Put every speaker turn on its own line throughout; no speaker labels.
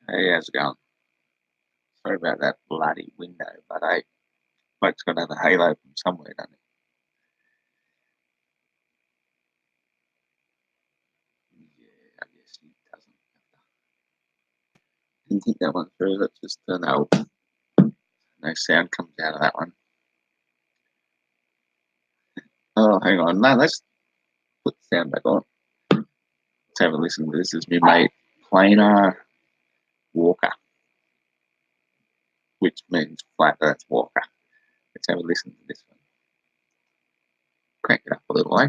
Hey, how's it going? Sorry about that bloody window, but hey, bloke's got to have a halo from somewhere, doesn't he? Yeah, I guess he doesn't. Didn't think that one through. Let's just no sound comes out of that one. Oh, hang on. No, let's put the sound back on. Let's have a listen to this. This is my mate Planar Walker, which means flat Earth Walker. Let's have a listen to this one. Crank it up a little, eh?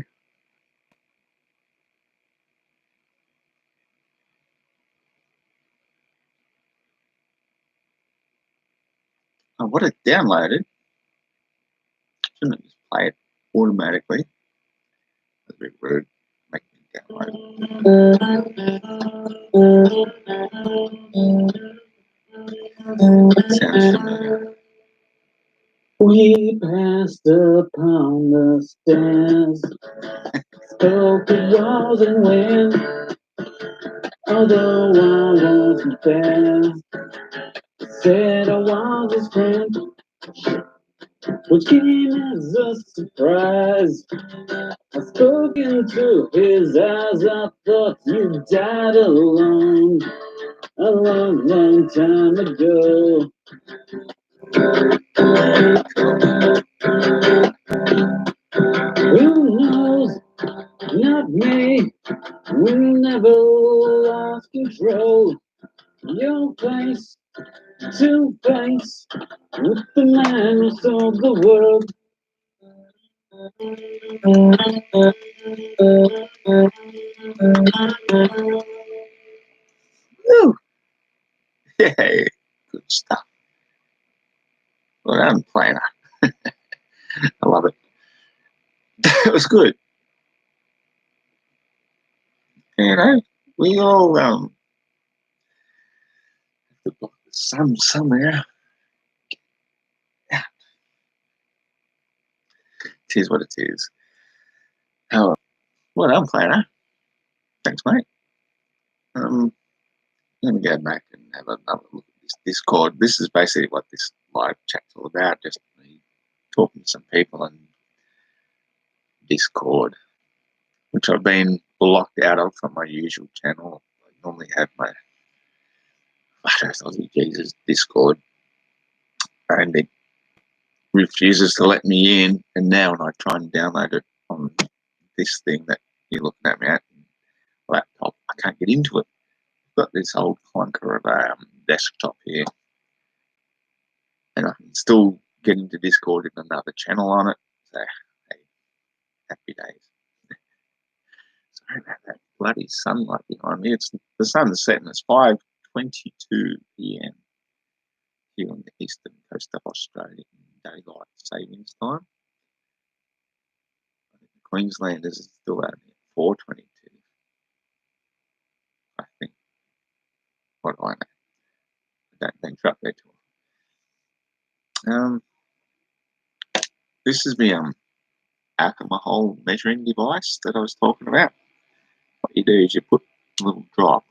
Oh, what it downloaded. Shouldn't it just play it automatically? That's a bit rude. Make me download it. That sounds familiar.
We passed upon the stairs, spoke of walls and wind, although I wasn't there. Said I was his friend, which came as a surprise. I spoke into his eyes, I thought you died alone, a long, long time ago. Who knows? Not me. We never lost control. Your face to face with the man who sold the world.
Woo! Yeah, good stuff. Well, I'm playing. I love it. It was good. You know, we all have to block the sun somewhere. Yeah, it is what it is. Oh, well, I'm playing. Thanks, mate. Let me go back and have another look at this Discord. This is basically what this live chat's all about. Just me talking to some people on Discord, which I've been blocked out of from my usual channel. I normally have my Aussie Jesus Discord, and it refuses to let me in. And now when I try and download it on this thing that you're looking at me at, laptop, I can't get into it. I've got this old clunker of a desktop here, and I can still get into Discord in another channel on it. So, hey, happy days. Sorry about that bloody sunlight behind me. It's the sun's setting. It's 5:22 p.m. here on the eastern coast of Australia in daylight savings time. I think the Queenslanders are still out at 4:22. I think. What do I know? I don't venture up there too often. This is the alcohol measuring device that I was talking about. What you do is you put a little drop,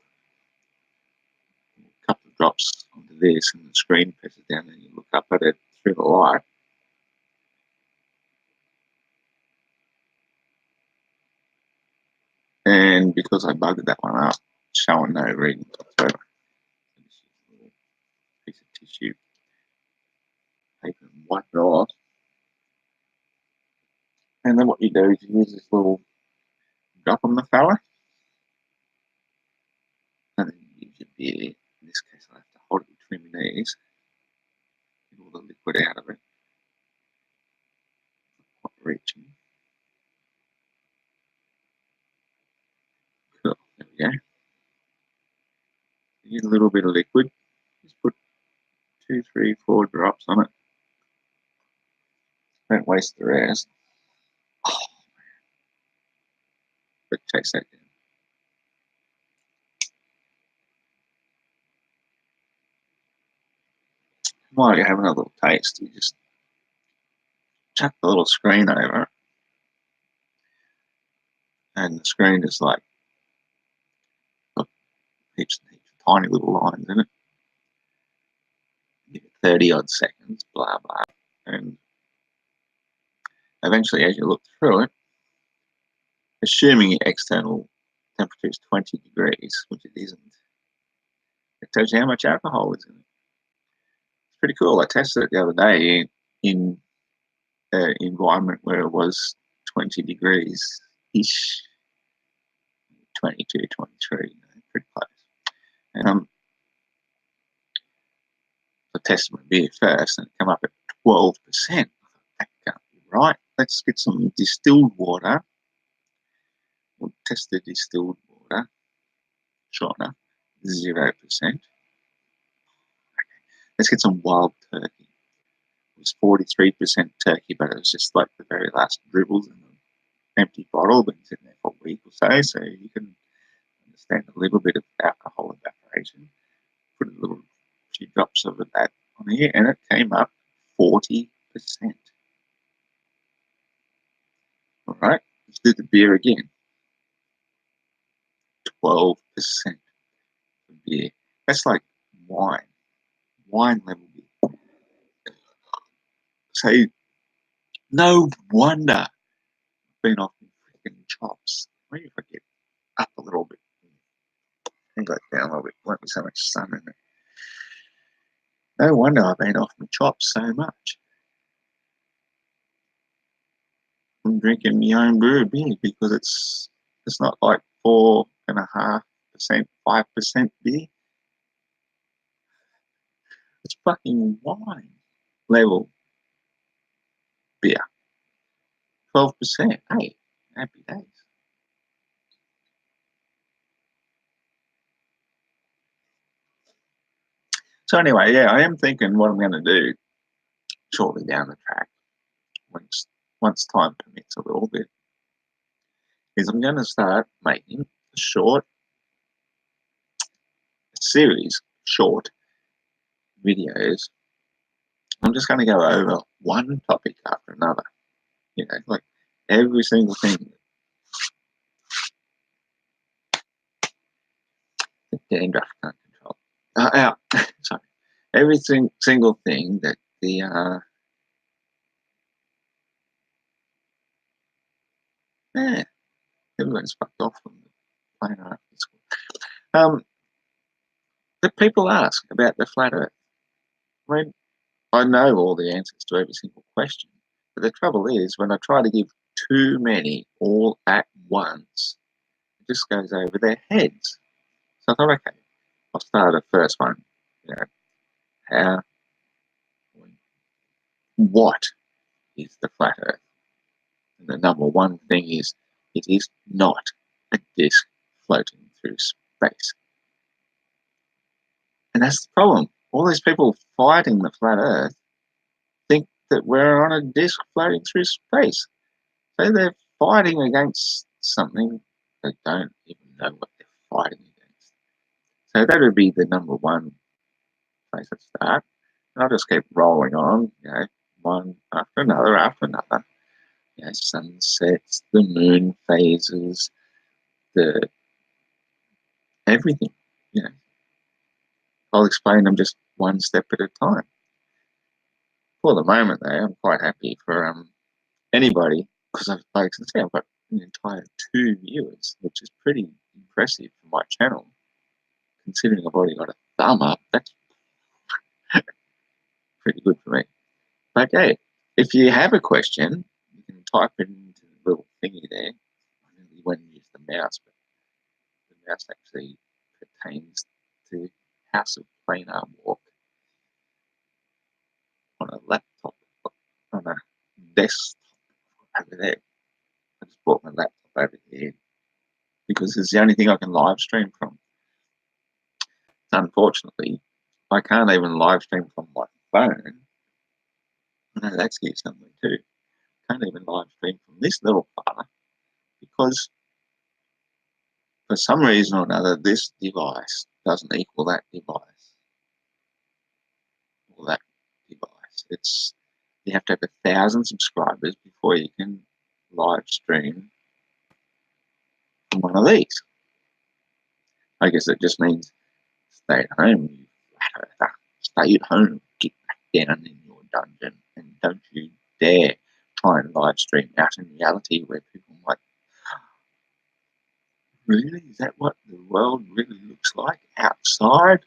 a couple of drops onto this, and the screen presses down, and you look up at it through the light. And because I bugged that one up, showing no reading whatsoever. Piece of tissue, paper, and wipe it off. And then what you do is you use this little drop on the fella, and then you use your beer. In this case, I have to hold it between my knees, get all the liquid out of it. Not reaching. Cool. There we go. You get a little bit of liquid. Just put 2, 3, 4 drops on it. Don't waste the rest. Oh, but chase that down. While you're having a little taste, you just chuck the little screen over it. And the screen is like got heaps and heaps of tiny little lines in it. 30 odd seconds, blah, blah. And eventually, as you look through it, assuming your external temperature is 20 degrees, which it isn't, it tells you how much alcohol is in it. It's pretty cool. I tested it the other day in an environment where it was 20 degrees-ish, 22, 23, pretty close. And I tested my beer first and it came up at 12%. That can't be right. Let's get some distilled water. We'll test the distilled water. Sure enough, 0%. Let's get some wild turkey. It was 43% turkey, but it was just like the very last dribbles in an empty bottle, been sitting there for a week or so you can understand a little bit of alcohol evaporation. Put a little few drops of that on here, and it came up 40%. All right, let's do the beer again. 12% for beer. That's like wine level beer. So no wonder I've been off my freaking chops. Maybe if I get up a little bit and go down a little bit, won't be so much sun in it. No wonder I've been off my chops so much. I'm drinking my own brewed beer because it's not like 4.5%, 5% beer. It's fucking wine level beer. 12%. Hey, happy days. So anyway, yeah, I am thinking what I'm going to do shortly down the track, once time permits a little bit, is I'm going to start making a series short videos. I'm just going to go over one topic after another. You know, like every single thing. The dandruff can't control. Sorry. Every single thing that the everyone's fucked off from the playing around at school. The people ask about the flat Earth. I mean, I know all the answers to every single question, but the trouble is when I try to give too many all at once, it just goes over their heads. So I thought, okay, I'll start the first one. You know, what is the flat Earth? And the number one thing is, it is not a disk floating through space. And that's the problem. All these people fighting the flat Earth think that we're on a disk floating through space. So they're fighting against something they don't even know what they're fighting against. So that would be the number one place to start. And I'll just keep rolling on, you know, one after another after another. You know, sunsets, the moon phases, the everything, you know. I'll explain them just one step at a time. For the moment, though, I'm quite happy for anybody, because like I say, I've got an entire 2 viewers, which is pretty impressive for my channel, considering I've already got a thumb up. That's pretty good for me. But hey, if you have a question, you can type it into the little thingy there. I really went and used the mouse, but the mouse actually pertains to House of Planar Walk on a laptop, on a desktop over there. I just brought my laptop over here because it's the only thing I can live stream from. Unfortunately, I can't even live stream from my phone. I know that's getting something too. Can't even live stream from this little fella because for some reason or another, this device doesn't equal that device. Or that device. You have to have 1,000 subscribers before you can live stream from one of these. I guess it just means stay at home, you flat earther. Stay at home, get back down in your dungeon, and don't you dare try and live stream out in reality where people might, really, is that what the world really looks like outside?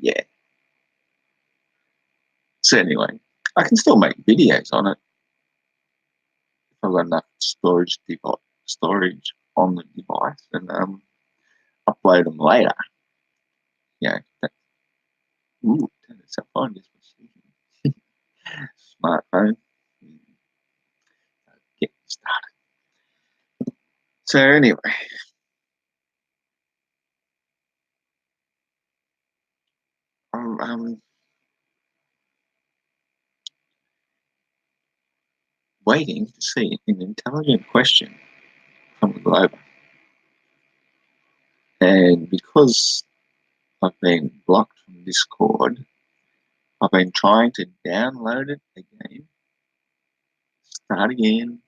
Yeah. So anyway, I can still make videos on it if I've got enough storage on the device, and upload them later. Yeah. Ooh, turn itself on just for smartphone. Get started. So anyway, I'm waiting to see an intelligent question from the Globe. And because I've been blocked from Discord, I've been trying to download it again, start again.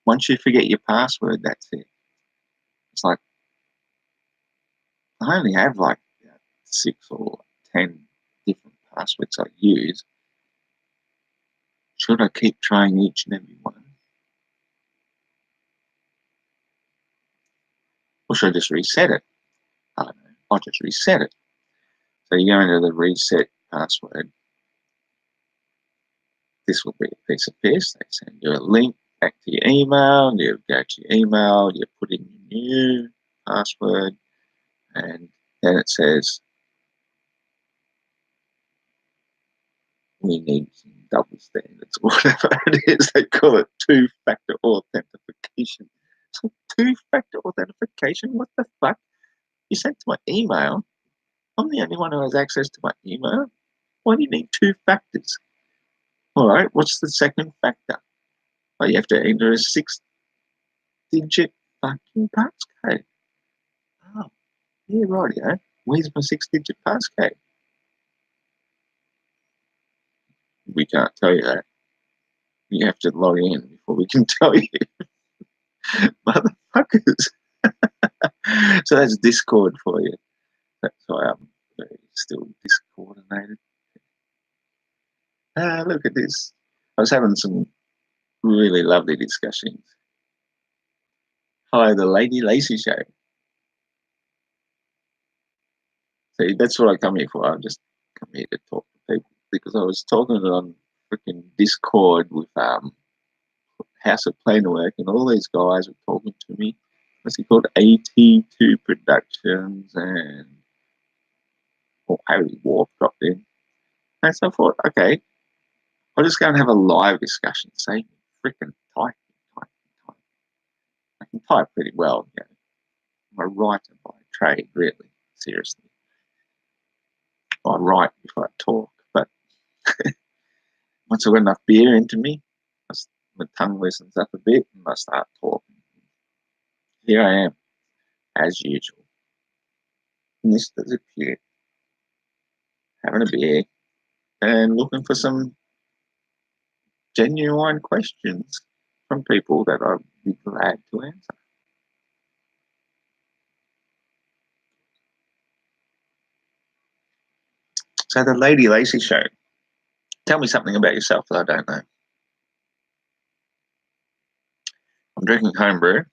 Once you forget your password, that's it. It's like, I only have like 6 or 10 different passwords I use. Should I keep trying each and every one? Or should I just reset it? I don't know. I'll just reset it. So you go into the reset password. This will be a piece of piss. They send you a link back to your email. You go to your email, you put in your new password, and then it says, we need some double standards, or whatever it is. They call it two-factor authentication. So two-factor authentication? What the fuck? You sent to my email. I'm the only one who has access to my email. Why do you need 2 factors? All right, what's the second factor? Well, you have to enter a 6-digit fucking passcode. Oh, yeah, right, yeah. Where's my 6-digit passcode? We can't tell you that. You have to log in before we can tell you. Motherfuckers. So that's Discord for you. That's why I'm still discoordinated. Look at this. I was having some really lovely discussions. Hello, the Lady Lacey Show. See, that's what I come here for. I just come here to talk to people, because I was talking on freaking Discord with House of Planerwork, and all these guys were talking to me. What's it called? AT2 Productions, and Harry Warp dropped in. And so I thought, okay, I'll just go and have a live discussion. Save me freaking type. I can type pretty well. You know. I'm a writer by trade, really, seriously. I write before I talk, but once I've got enough beer into me, my tongue loosens up a bit and I start talking. Here I am, as usual. Mr. Depute, having a beer and looking for some genuine questions from people that I'd be glad to answer. So the Lady Lacey Show. Tell me something about yourself that I don't know. I'm drinking homebrew.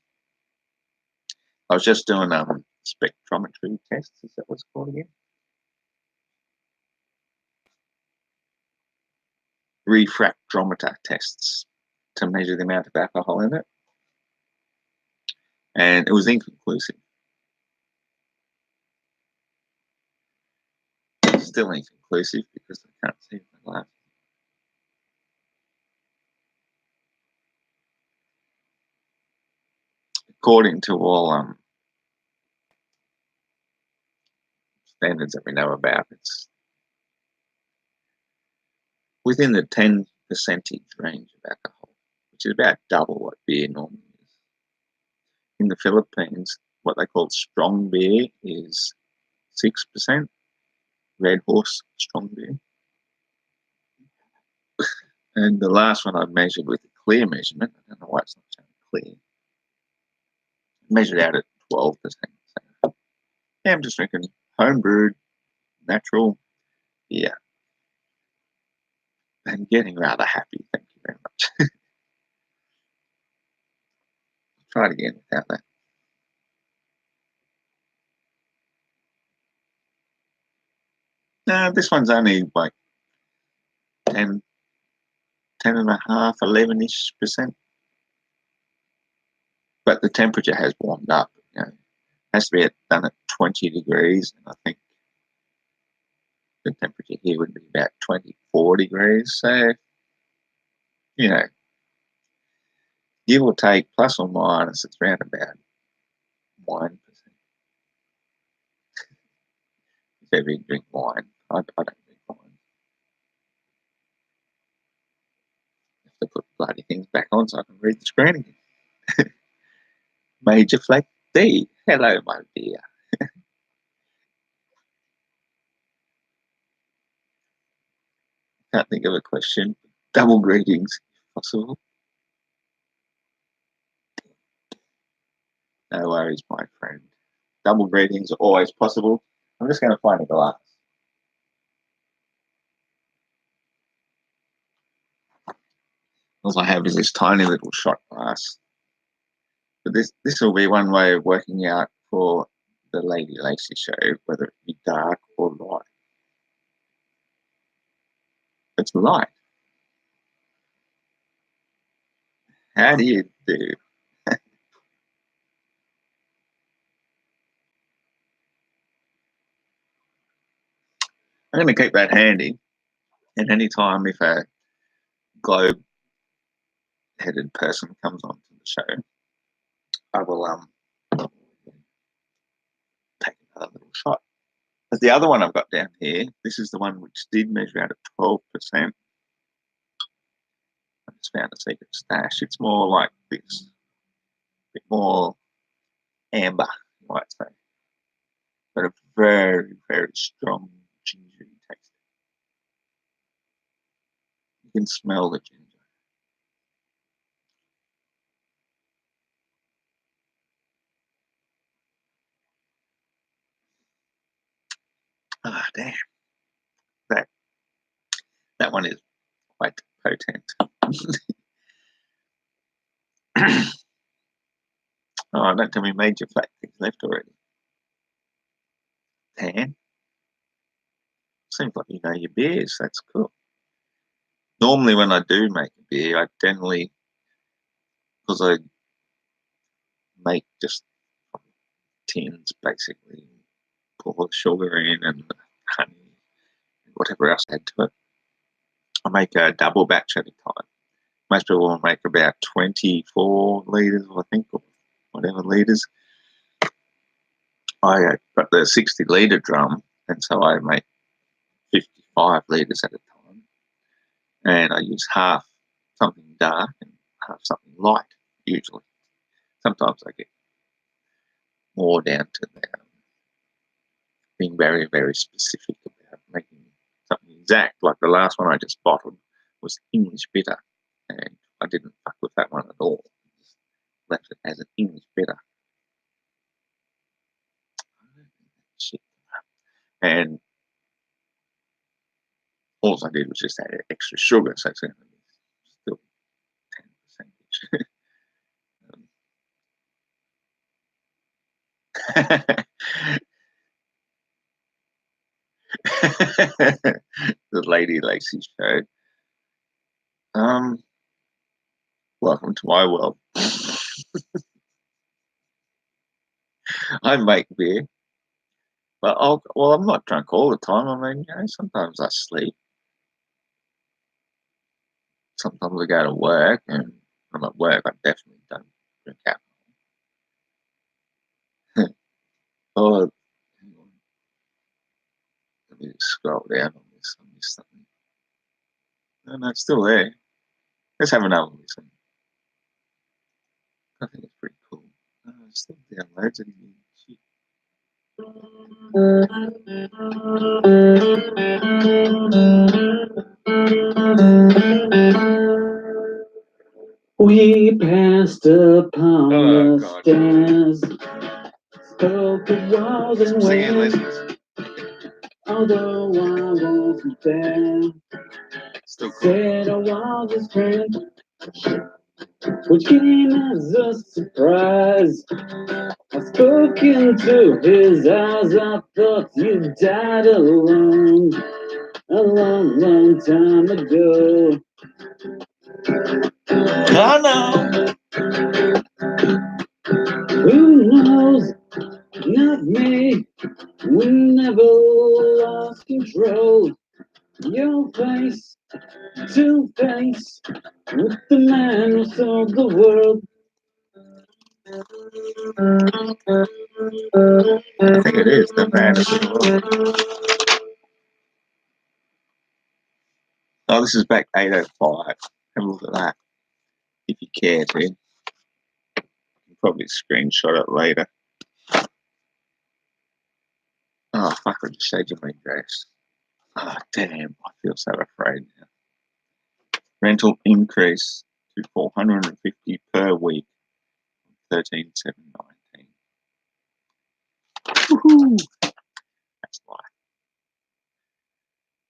I was just doing spectrometry tests. Is that what's called again? Refractometer tests to measure the amount of alcohol in it. And it was inconclusive. Still inconclusive because I can't see my glass. According to all standards that we know about, it's within the 10% range of alcohol, which is about double what beer normally is. In the Philippines, what they call strong beer is 6%, Red Horse strong beer. And the last one I measured with a clear measurement, I don't know why it's not showing clear, measured out at 12%. So, yeah, I'm just drinking homebrewed natural. Yeah. I'm getting rather happy. Thank you very much. Try it again without that. No, this one's only like 10 and a half, 11-ish%. But the temperature has warmed up. You know, it has to be done at 20 degrees, and I think the temperature here would be about 24 degrees. So, you know, give or take, plus or minus, it's around about 1%. If ever you drink wine, I don't drink wine. I have to put bloody things back on so I can read the screen again. Major Flake D. Hello, my dear. Can't think of a question. Double greetings, if possible. No worries, my friend. Double greetings are always possible. I'm just going to find a glass. All I have is this tiny little shot glass. But this will be one way of working out for the Lady Lacey show whether it be dark or light. It's light. How do you do? I'm going to keep that handy. And anytime if a globe-headed person comes onto the show, I will take another little shot. But the other one I've got down here, this is the one which did measure out at 12%. I just found a secret stash. It's more like this, a bit more amber, you might say, but a very, very strong gingery taste. You can smell the ginger. Ah, damn. That one is quite potent. Oh, don't tell me Major Flake things left already. 10. Seems like you know your beers. That's cool. Normally, when I do make a beer, I generally, because I make just tins basically, pour the sugar in and honey, and whatever else I add to it. I make a double batch at a time. Most people will make about 24 litres, I think, or whatever litres. I got the 60-litre drum, and so I make 55 litres at a time. And I use half something dark and half something light, usually. Sometimes I get more down to that, being very, very specific about making something exact. Like the last one I just bottled was English bitter, and I didn't fuck with that one at all. Just left it as an English bitter. Shit. And all I did was just add extra sugar, so it's going to be still 10%. The Lady Lacey show. Welcome to my world. I make beer, but I'm not drunk all the time. I mean, you know, sometimes I sleep. Sometimes I go to work, and when I'm at work, I definitely don't drink alcohol. Oh, hang on. Let me just scroll down on this. I missed something. No, it's still there. Let's have another listen. I think it's pretty cool. It still downloads it. Shit.
We passed upon
Oh,
the
God.
stairs, spoke of walls and
Singing
winds.
lessons.
although I wasn't there.
Still cool.
Said I was his friend, which came as a surprise. I spoke into his eyes, I thought you died alone a long, long time ago.
Oh no!
Who knows? Not me. We never lost control. Your face to face with the man who sold the world.
I think it is the man of the world. Oh, this is back 8:05. Have a look at that. If you care to. You can probably screenshot it later. Oh, fuck, I just showed you my address. Oh, damn, I feel so afraid now. Rental increase to $450 per week, 13,719. Woohoo! That's life.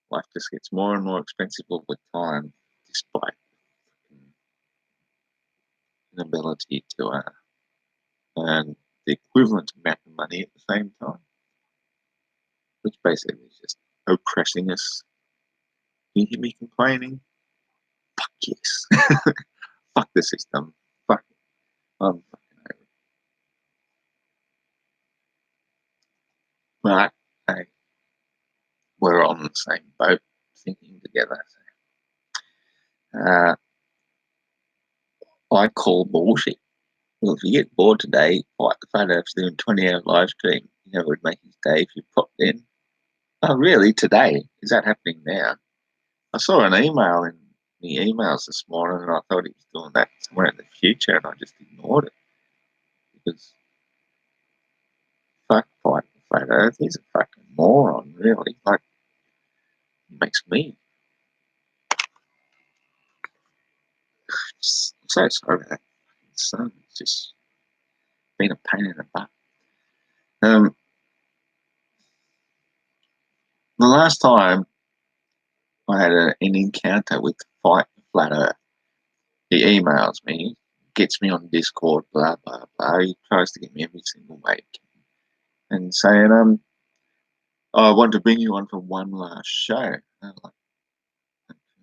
Life just gets more and more expensive all the time, despite inability to earn the equivalent amount of money at the same time, which basically is just oppressing us. Can you hear me complaining? Fuck yes. Fuck the system. Fuck it. I'm fucking over it. But hey, we're on the same boat, thinking together. I call bullshit. Well, if you get bored today, like the photo of doing 20-hour live stream, you know, it would make his day if you popped in. Oh, really? Today? Is that happening now? I saw an email in the emails this morning and I thought he was doing that somewhere in the future and I just ignored it. Because, fuck, Fight the Flat Earth, he's a fucking moron, really. Like, it makes me so sorry about that son. It's just been a pain in the butt. The last time I had an encounter with Fight the Flat Earth, he emails me, gets me on Discord, blah, blah, blah. He tries to get me every single week. And saying, I want to bring you on for one last show. And I'm like,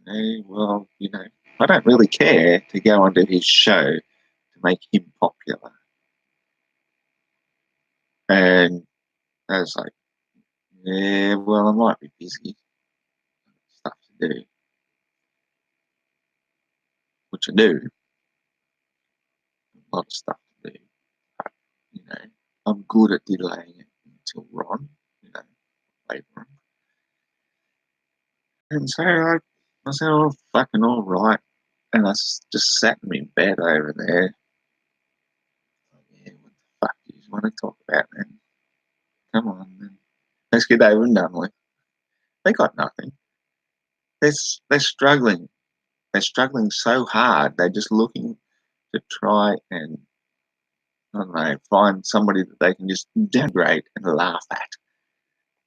okay, well, you know, I don't really care to go onto his show to make him popular. And I was like, yeah, well, I might be busy. Stuff to do. Which I do. A lot of stuff to do. But, you know, I'm good at delaying it until Ron, you know, later on. And so I said, oh, fucking all right. And I just sat in my bed over there. Oh, yeah, what the fuck do you want to talk about, man? Come on, man. Let's get over and done with. They got nothing. They're struggling. They're struggling so hard. They're just looking to try and, I don't know, find somebody that they can just denigrate and laugh at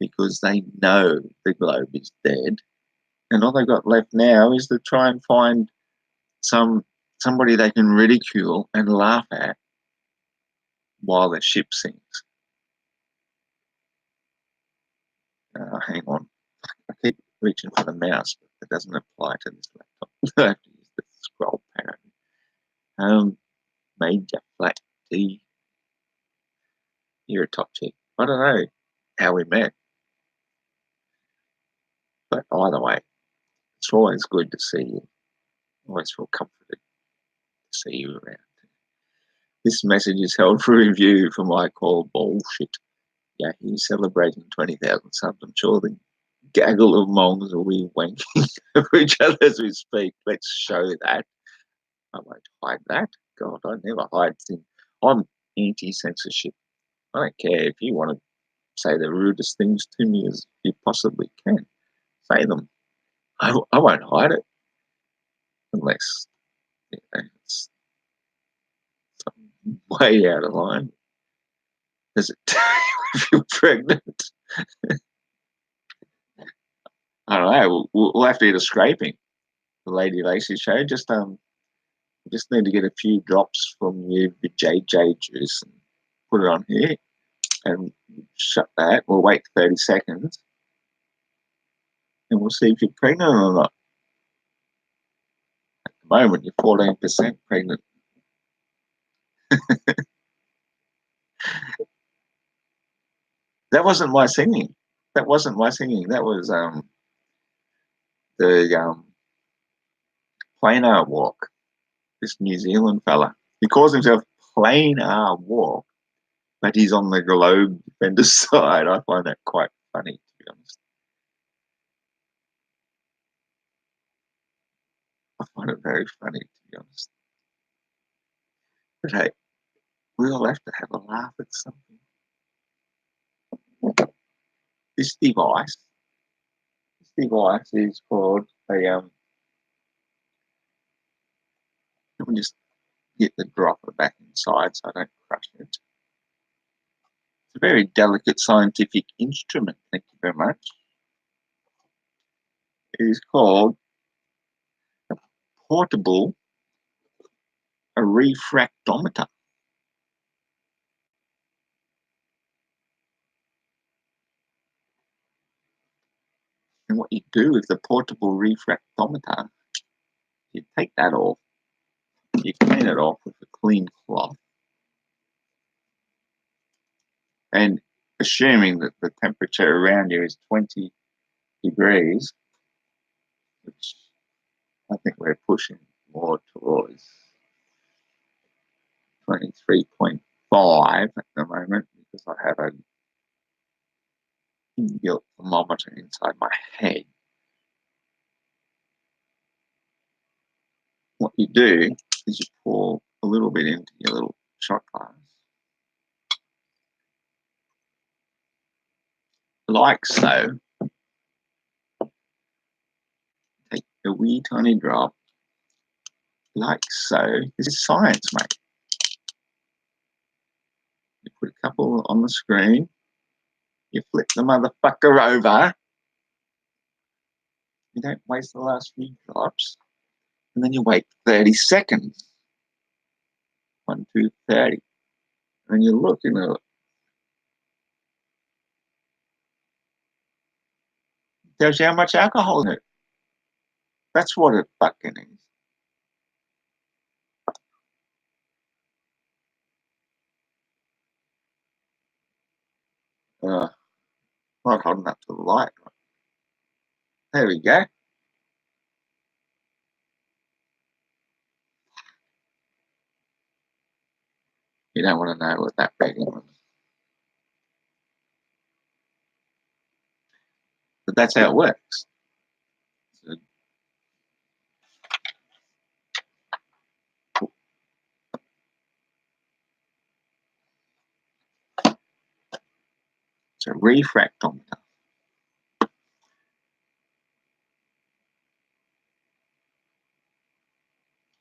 because they know the globe is dead. And all they've got left now is to try and find somebody they can ridicule and laugh at while the ship sinks. Hang on. I keep reaching for the mouse, but it doesn't apply to this laptop. I have to use the scroll parent. Major Flat T. You're a top chick. I don't know how we met. But either way, it's always good to see you. I always feel comforted to see you around. This message is held for review for my call bullshit. Yeah, he's celebrating 20,000 subs. I'm sure the gaggle of mongs will be wanking for each other as we speak. Let's show that. I won't hide that. God, I never hide things. I'm anti-censorship. I don't care if you want to say the rudest things to me as you possibly can. Say them. I won't hide it. Unless, you know, it's way out of line. Does it tell you if you're pregnant? I don't know. We'll have to get a scraping. The Lady Lacey show. Just need to get a few drops from your JJ juice and put it on here and shut that. We'll wait 30 seconds and we'll see if you're pregnant or not. At the moment, you're 14% pregnant. That wasn't my singing. That wasn't my singing. That was the Planar Walk. This New Zealand fella. He calls himself Planar Walk, but he's on the Globe Defender side. I find that quite funny, to be honest. I find it very funny, to be honest. But hey, we all have to have a laugh at something. This device is called a let me just get the dropper back inside so I don't crush it. It's a very delicate scientific instrument. Thank you very much. It is called a portable refractometer. And what you do with the portable refractometer, you take that off, you clean it off with a clean cloth, and assuming that the temperature around you is 20 degrees, which I think we're pushing more towards 23.5 at the moment because I have an inbuilt thermometer inside my head. What you do is you pour a little bit into your little shot glass, like so. Take a wee tiny drop, like so. This is science, mate. You put a couple on the screen, you flip the motherfucker over, you don't waste the last few drops, and then you wait 30 seconds. 1, 2, 30. And you're looking at it. Tells you how much alcohol in it. That's what it fucking is. Not hot enough to the light. There we go. You don't want to know what that reading was. But that's how it works. So, it's a refractometer.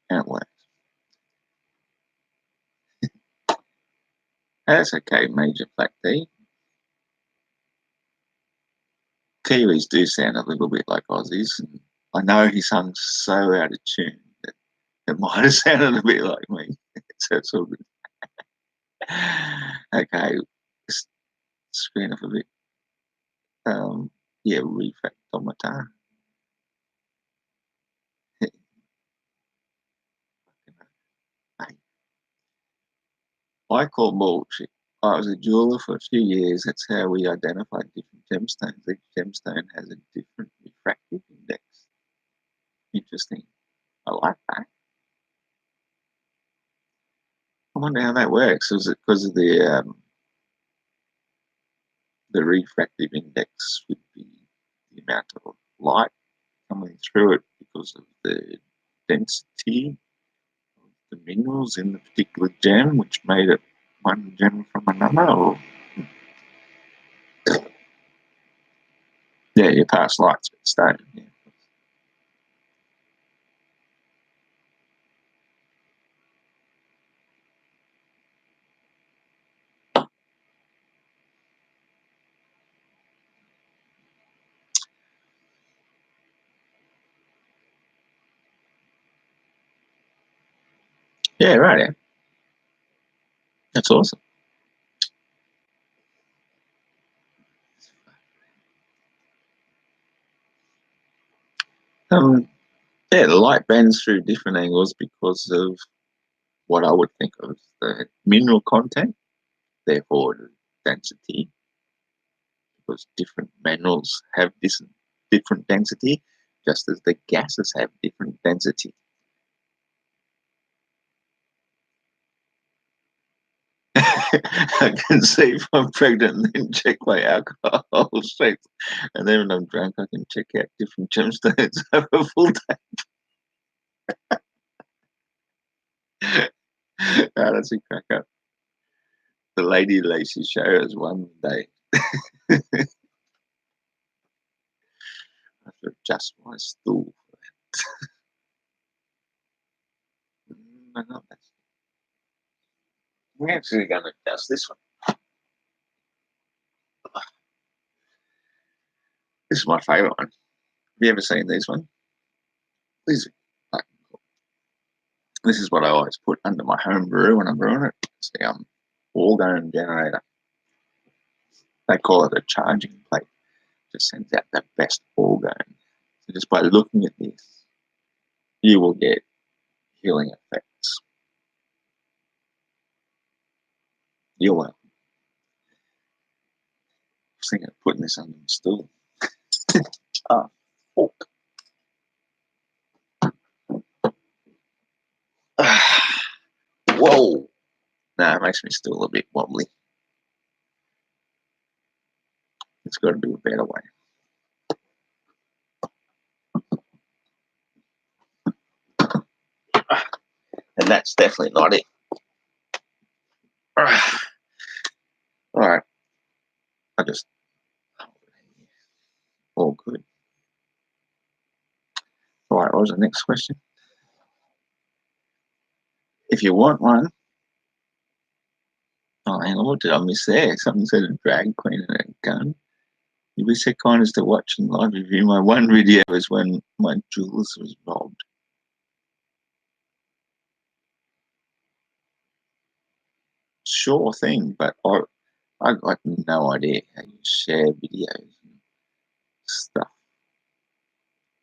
And it works. That's okay, Major Black D. Kiwis do sound a little bit like Aussies, and I know he sounds so out of tune that it might have sounded a bit like me. So it's all good. Okay, just screen up a bit. Yeah, refractometer. I call bullshit. I was a jeweler for a few years. That's how we identified different gemstones. Each gemstone has a different refractive index. Interesting. I like that. I wonder how that works. Is it because of the refractive index would be the amount of light coming through it because of the density of the minerals in the particular gem, which made it one gem from another? Or yeah, you pass lights with stone. Yeah. Yeah, right. Yeah. That's awesome. Yeah, the light bends through different angles because of what I would think of as the mineral content, therefore the density, because different minerals have this different density, just as the gases have different density. I can see if I'm pregnant and then check my alcohol strength. And then when I'm drunk, I can check out different gemstones over a full day. Oh, that's a crack up. The Lady Lacey show us one day. I have to adjust my stool. We're actually going to adjust this one. This is my favourite one. Have you ever seen these ones? These are This is what I always put under my home brew when I'm brewing it. It's the orgone generator. They call it a charging plate. It just sends out the best orgone. So just by looking at this, you will get healing effects. You're welcome. I was thinking of putting this under the stool. Ah, fork. Whoa. Nah, it makes me still a bit wobbly. It's got to be a better way. And that's definitely not it. All right. I just... all good. All right, what was the next question? If you want one... Oh, hang on, what did I miss there? Something said a drag queen and a gun. You'd be so kind as to watch and live review. My one video was when my jewels was robbed. Sure thing, but I got no idea how you share videos and stuff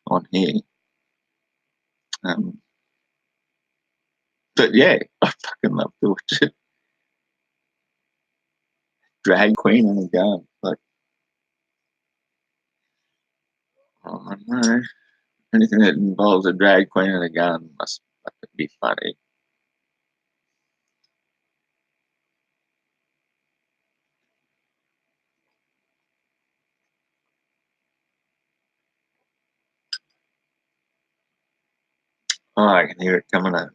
on here. But yeah, I fucking love to watch it. Drag queen and a gun. Like, oh no. Anything that involves a drag queen and a gun must fucking be funny. Oh, I can hear it coming up.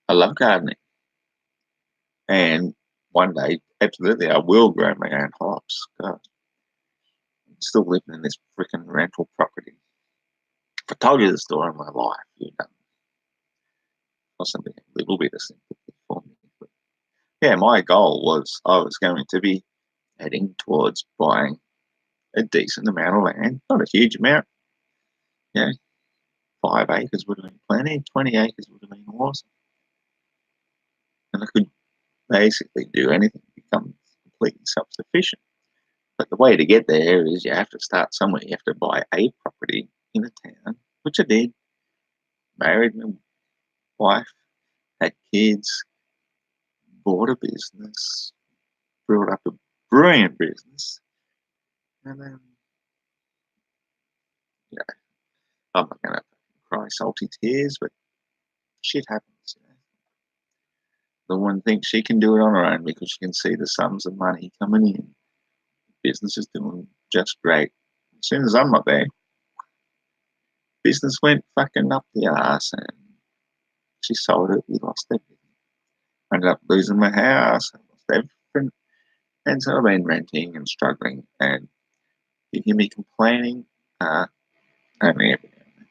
I love gardening. And one day, absolutely, I will grow my own hops. God, I'm still living in this freaking rental property. If I told you the story of my life, you'd know. Possibly a little bit of sympathy for me. But yeah, my goal was I was going to be heading towards buying a decent amount of land, not a huge amount. Yeah, 5 acres would have been plenty, 20 acres would have been awesome. And I could basically do anything, become completely self-sufficient. But the way to get there is you have to start somewhere. You have to buy a property in a town, which I did. Married my wife, had kids, bought a business, built up a brilliant business, and then, yeah, I'm not going to cry salty tears, but shit happens. You know? The woman thinks she can do it on her own because she can see the sums of money coming in. Business is doing just great. As soon as I'm not there, business went fucking up the arse, and she sold it. We lost everything. I ended up losing my house. I lost everything. And so I've been renting and struggling. And you hear me complaining, only every now and then.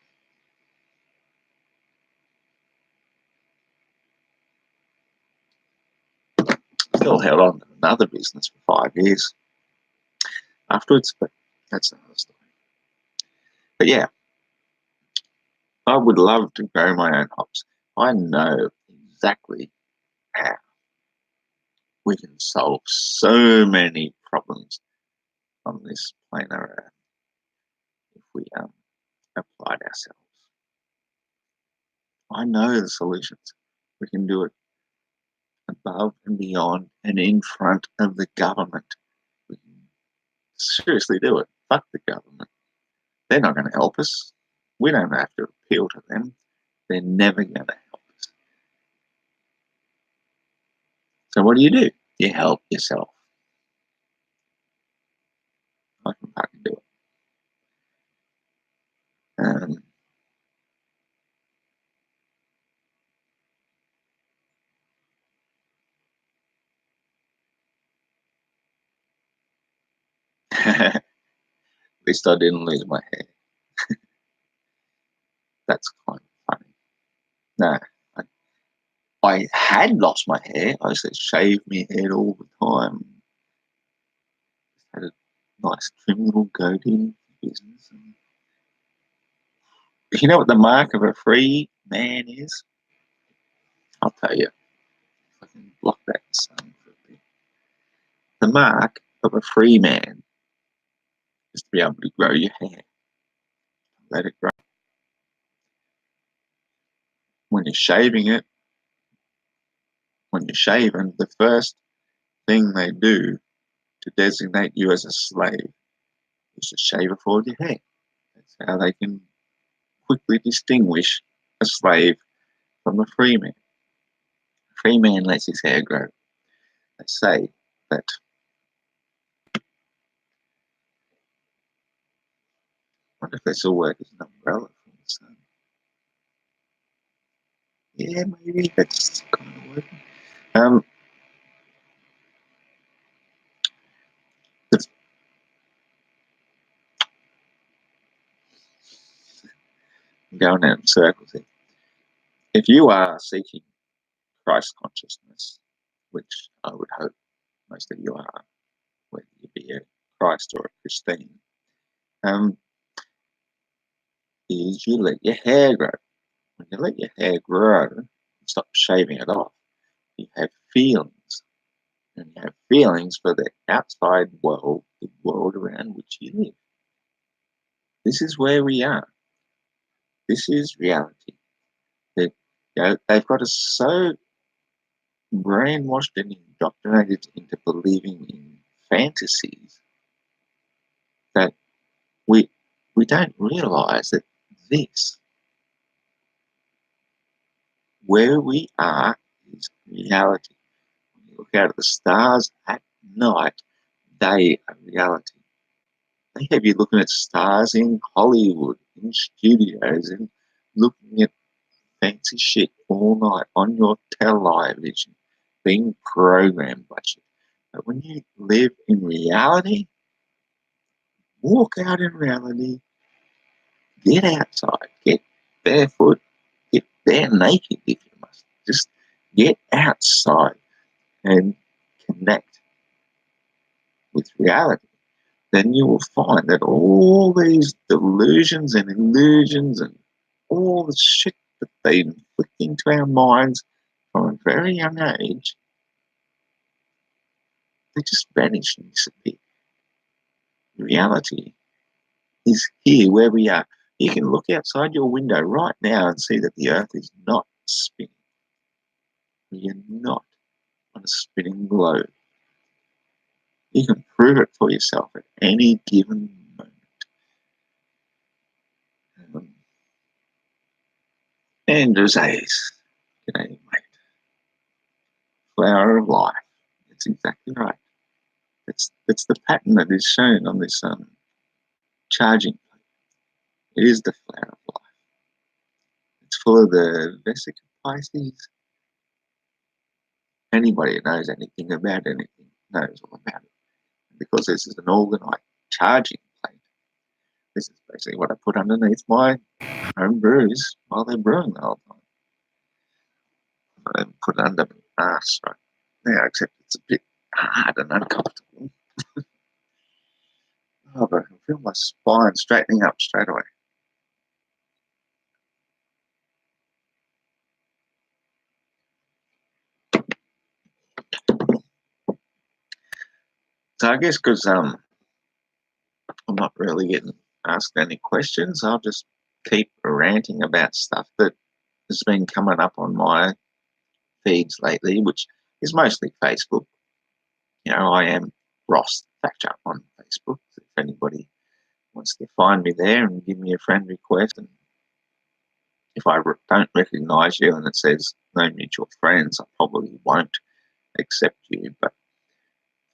still held on to another business for 5 years afterwards, but that's another story. But yeah, I would love to grow my own hops. I know exactly how we can solve so many problems on this planet Earth if we applied ourselves. I know the solutions. We can do it above and beyond and in front of the government. We can seriously do it. Fuck the government. They're not going to help us. We don't have to appeal to them. They're never going to help us. So what do? You help yourself. I can fucking do it. At least I didn't lose my hair. That's kind of funny. No, I had lost my hair. I used to shave my head all the time. Had a nice trim little goatee business. You know what the mark of a free man is? I'll tell you. If I can block that sun for a bit. The mark of a free man is to be able to grow your hair. Let it grow. When you're shaving it, when you're shaving, the first thing they do to designate you as a slave is to shave it for your hair. That's how they can quickly distinguish a slave from a free man. A free man lets his hair grow. They say that I wonder if they still work as an umbrella from the sun. Yeah, maybe that's kind of working. I'm going out in circles here. If you are seeking Christ consciousness, which I would hope most of you are, whether you be a Christ or a Christine, is you let your hair grow. When you let your hair grow, stop shaving it off, you have feelings. And you have feelings for the outside world, the world around which you live. This is where we are. This is reality. That, they've got us so brainwashed and indoctrinated into believing in fantasies that we don't realize that this, where we are, is reality. When you look out at the stars at night, they are reality. They have you looking at stars in Hollywood, in studios, and looking at fancy shit all night on your television, being programmed by shit. But when you live in reality, walk out in reality, get outside, get barefoot, get bare naked if you must. Just get outside and connect with reality. Then you will find that all these delusions and illusions and all the shit that they inflict into our minds from a very young age, they just vanish and disappear. Reality is here where we are. You can look outside your window right now and see that the earth is not spinning. You're not on a spinning globe. You can prove it for yourself at any given moment. Andrew says, "G'day, mate. Flower of life." That's exactly right. That's the pattern that is shown on this charging plate. It is the flower of life. It's full of the Vesica Pisces. Anybody who knows anything about anything knows all about it. Because this is an orgonite charging plate, this is basically what I put underneath my home brews while they're brewing the whole time. I don't put it under my ass right now, except It's a bit hard and uncomfortable. Oh, but I can feel my spine straightening up straight away. So I guess because I'm not really getting asked any questions, I'll just keep ranting about stuff that has been coming up on my feeds lately, which is mostly Facebook. You know, I am Ross Thatcher on Facebook. If anybody wants to find me there and give me a friend request, and if I don't recognise you and it says no mutual friends, I probably won't accept you. But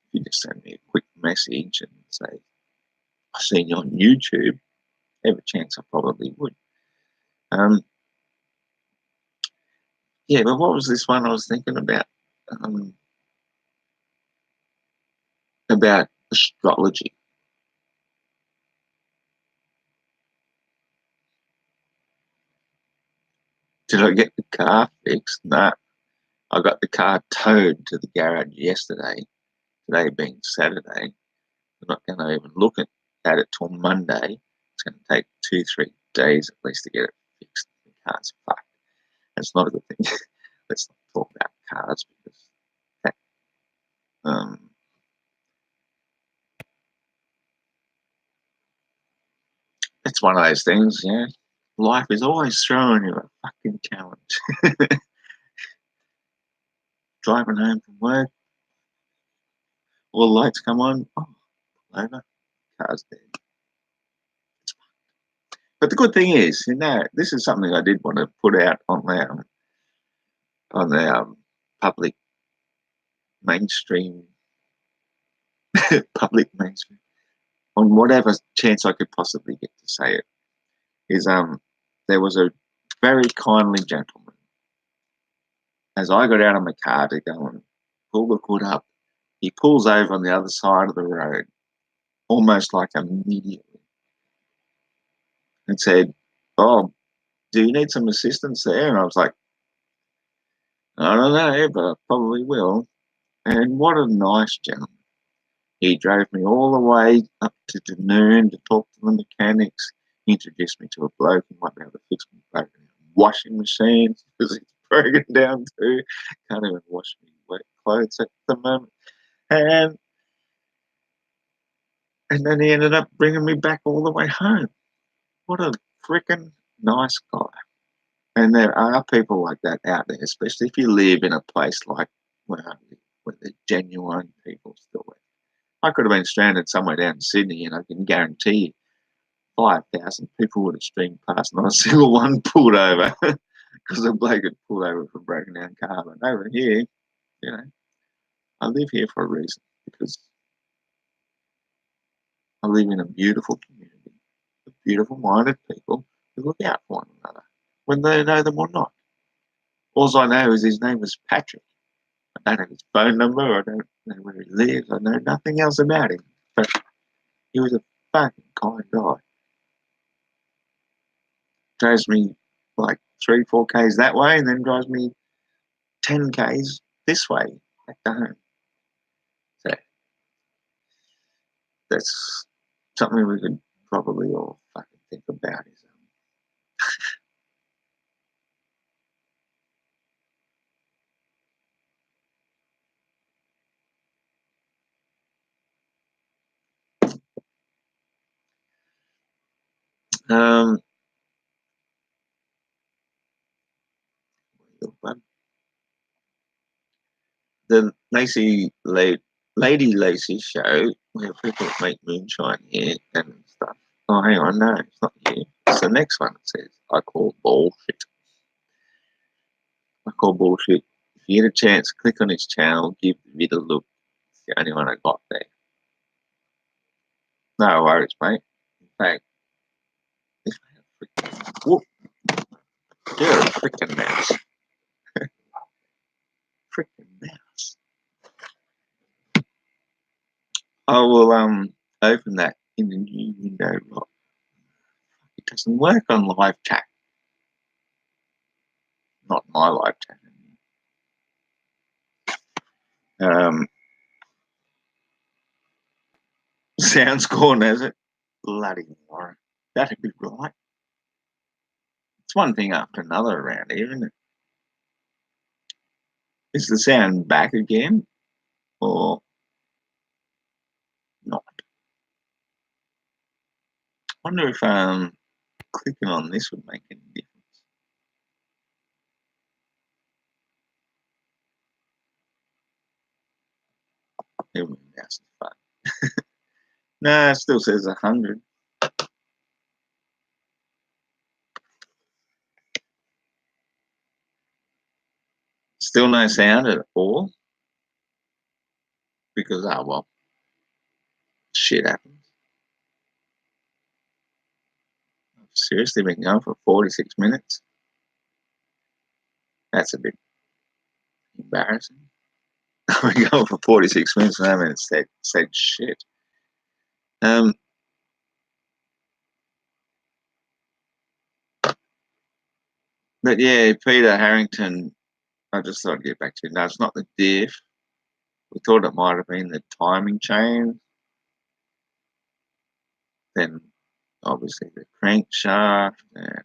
if you just send me a quick message and say, I've seen you on YouTube, have a chance I probably would. Yeah, but what was this one I was thinking about? About astrology. Did I get the car fixed? No. I got the car towed to the garage yesterday, today being Saturday. I'm not going to even look at it till Monday. It's going to take 2-3 days at least to get it fixed. The car's fucked. That's not a good thing. Let's not talk about cars because that, it's one of those things, yeah. Life is always throwing you a fucking challenge. Driving home from work, all the lights come on, oh, pull over, car's dead. But the good thing is, you know, this is something I did want to put out on the public mainstream, on whatever chance I could possibly get to say it, is there was a very kindly gentleman. As I got out of my car to go and pull the hood up, he pulls over on the other side of the road, almost like immediately, and said, "Oh, do you need some assistance there?" And I was like, "I don't know, but I probably will." And what a nice gentleman. He drove me all the way up to Dunoon to talk to the mechanics. He introduced me to a bloke who might be able to fix my broken washing machine because it's broken down too. Can't even wash my wet clothes at the moment. And then he ended up bringing me back all the way home. What a freaking nice guy. And there are people like that out there, especially if you live in a place like where I live, where the genuine people still live. I could have been stranded somewhere down in Sydney, and I can guarantee you 5,000 people would have streamed past, not a single one pulled over because the bloke had pulled over for a broken down car. But over here, you know, I live here for a reason because I live in a beautiful community with beautiful minded people who look out for one another, whether they know them or not. All I know is his name was Patrick. I don't have his phone number, I don't know where he lives, I know nothing else about him. But he was a fucking kind guy. Drives me like 3-4 k's that way and then drives me 10 k's this way back to home. So that's something we could probably all fucking think about. Is um, the Lady Lacey show where people make moonshine here and stuff. Oh, hang on, no, it's not here. It's the next one. It says, I call bullshit. I call bullshit. If you get a chance, click on his channel, give it a look. It's the only one I got there. No worries, mate. In fact, whoop, you're a freaking mouse. Freaking mouse. I will open that in the new window. It doesn't work on live chat. Not my live chat. Sounds gone, has it? Bloody warrant. That'd be right. It's one thing after another around here, isn't it? Is the sound back again or not? I wonder if clicking on this would make any difference. It wouldn't be nice and fun. No, it still says 100. Still no sound at all. Because, oh well, shit happens. I've seriously been going for 46 minutes. That's a bit embarrassing. I've been going for 46 minutes and I haven't said shit. But yeah, Peter Harrington, I just thought I'd get back to you. No, it's not the diff. We thought it might have been the timing chain. Then obviously the crankshaft, and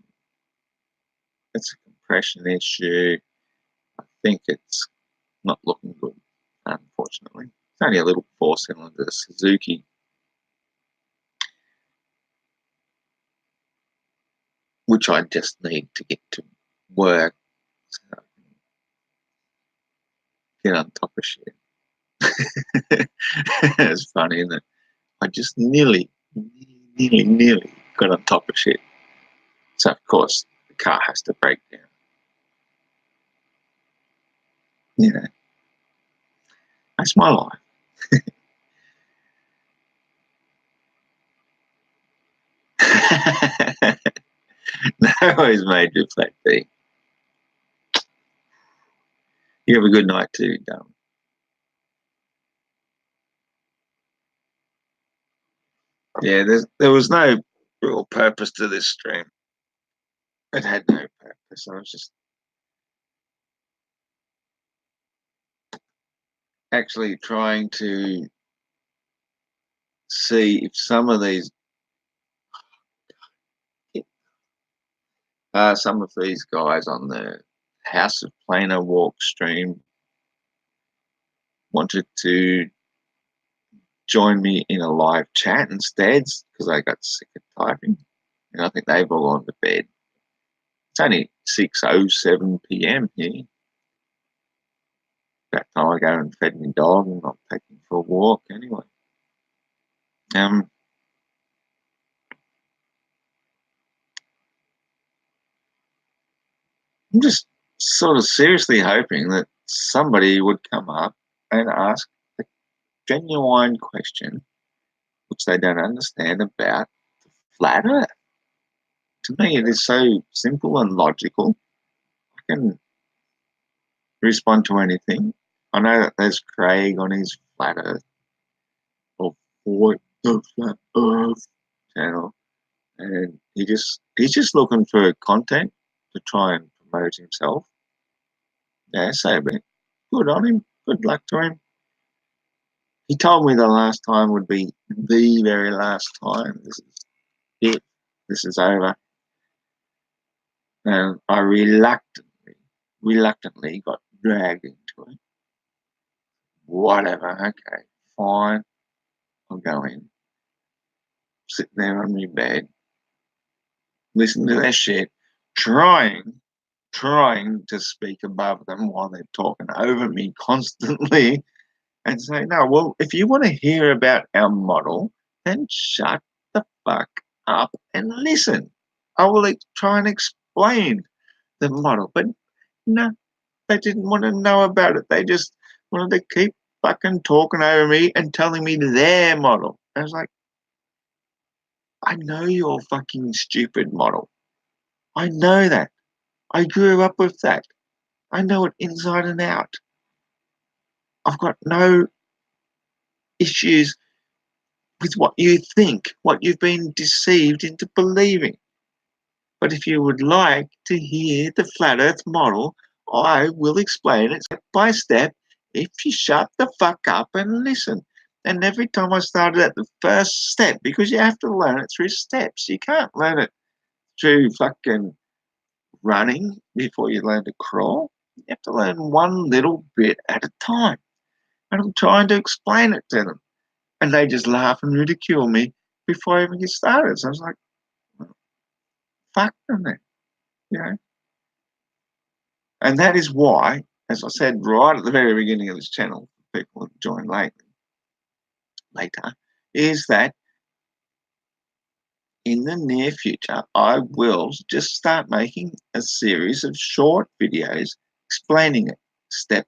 it's a compression issue. I think it's not looking good, unfortunately. It's only a little 4-cylinder Suzuki. Which I just need to get to work. So I can get on top of shit. It's funny, isn't it? I just nearly got on top of shit. So of course the car has to break down. You know, that's my life. No worries, Major Flat B. You have a good night too, darling. Yeah, there was no real purpose to this stream. It had no purpose. I was just actually trying to see if some of these guys on the House of Planer Walk stream wanted to join me in a live chat instead because I got sick of typing, and I think they've all gone to bed. It's only 6:07 p.m. here. That time I go and fed my dog, and I'm taking for a walk anyway. I'm just sort of seriously hoping that somebody would come up and ask a genuine question, which they don't understand, about the flat Earth. To me, it is so simple and logical. I can respond to anything. I know that there's Craig on his Flat Earth or for the Flat Earth channel, and he's just looking for content to try and promote himself. Yeah, so a bit. Good on him. Good luck to him. He told me the last time would be the very last time. This is it. This is over. And I reluctantly got dragged into it. Whatever. Okay, fine. I'll go in. Sitting there on my bed, listening to their shit, trying to speak above them while they're talking over me constantly, and say, no, well, if you want to hear about our model, then shut the fuck up and listen. I will try and explain the model. But no, they didn't want to know about it. They just wanted to keep fucking talking over me and telling me their model. I was like, I know your fucking stupid model. I know that. I grew up with that. I know it inside and out. I've got no issues with what you think, what you've been deceived into believing. But if you would like to hear the Flat Earth model, I will explain it step by step if you shut the fuck up and listen. And every time I started at the first step, because you have to learn it through steps. You can't learn it through fucking running before you learn to crawl. You have to learn one little bit at a time. And I'm trying to explain it to them. And they just laugh and ridicule me before I even get started. So I was like, fuck them then, you know. And that is why, as I said right at the very beginning of this channel, people have joined later, is that in the near future, I will just start making a series of short videos explaining it step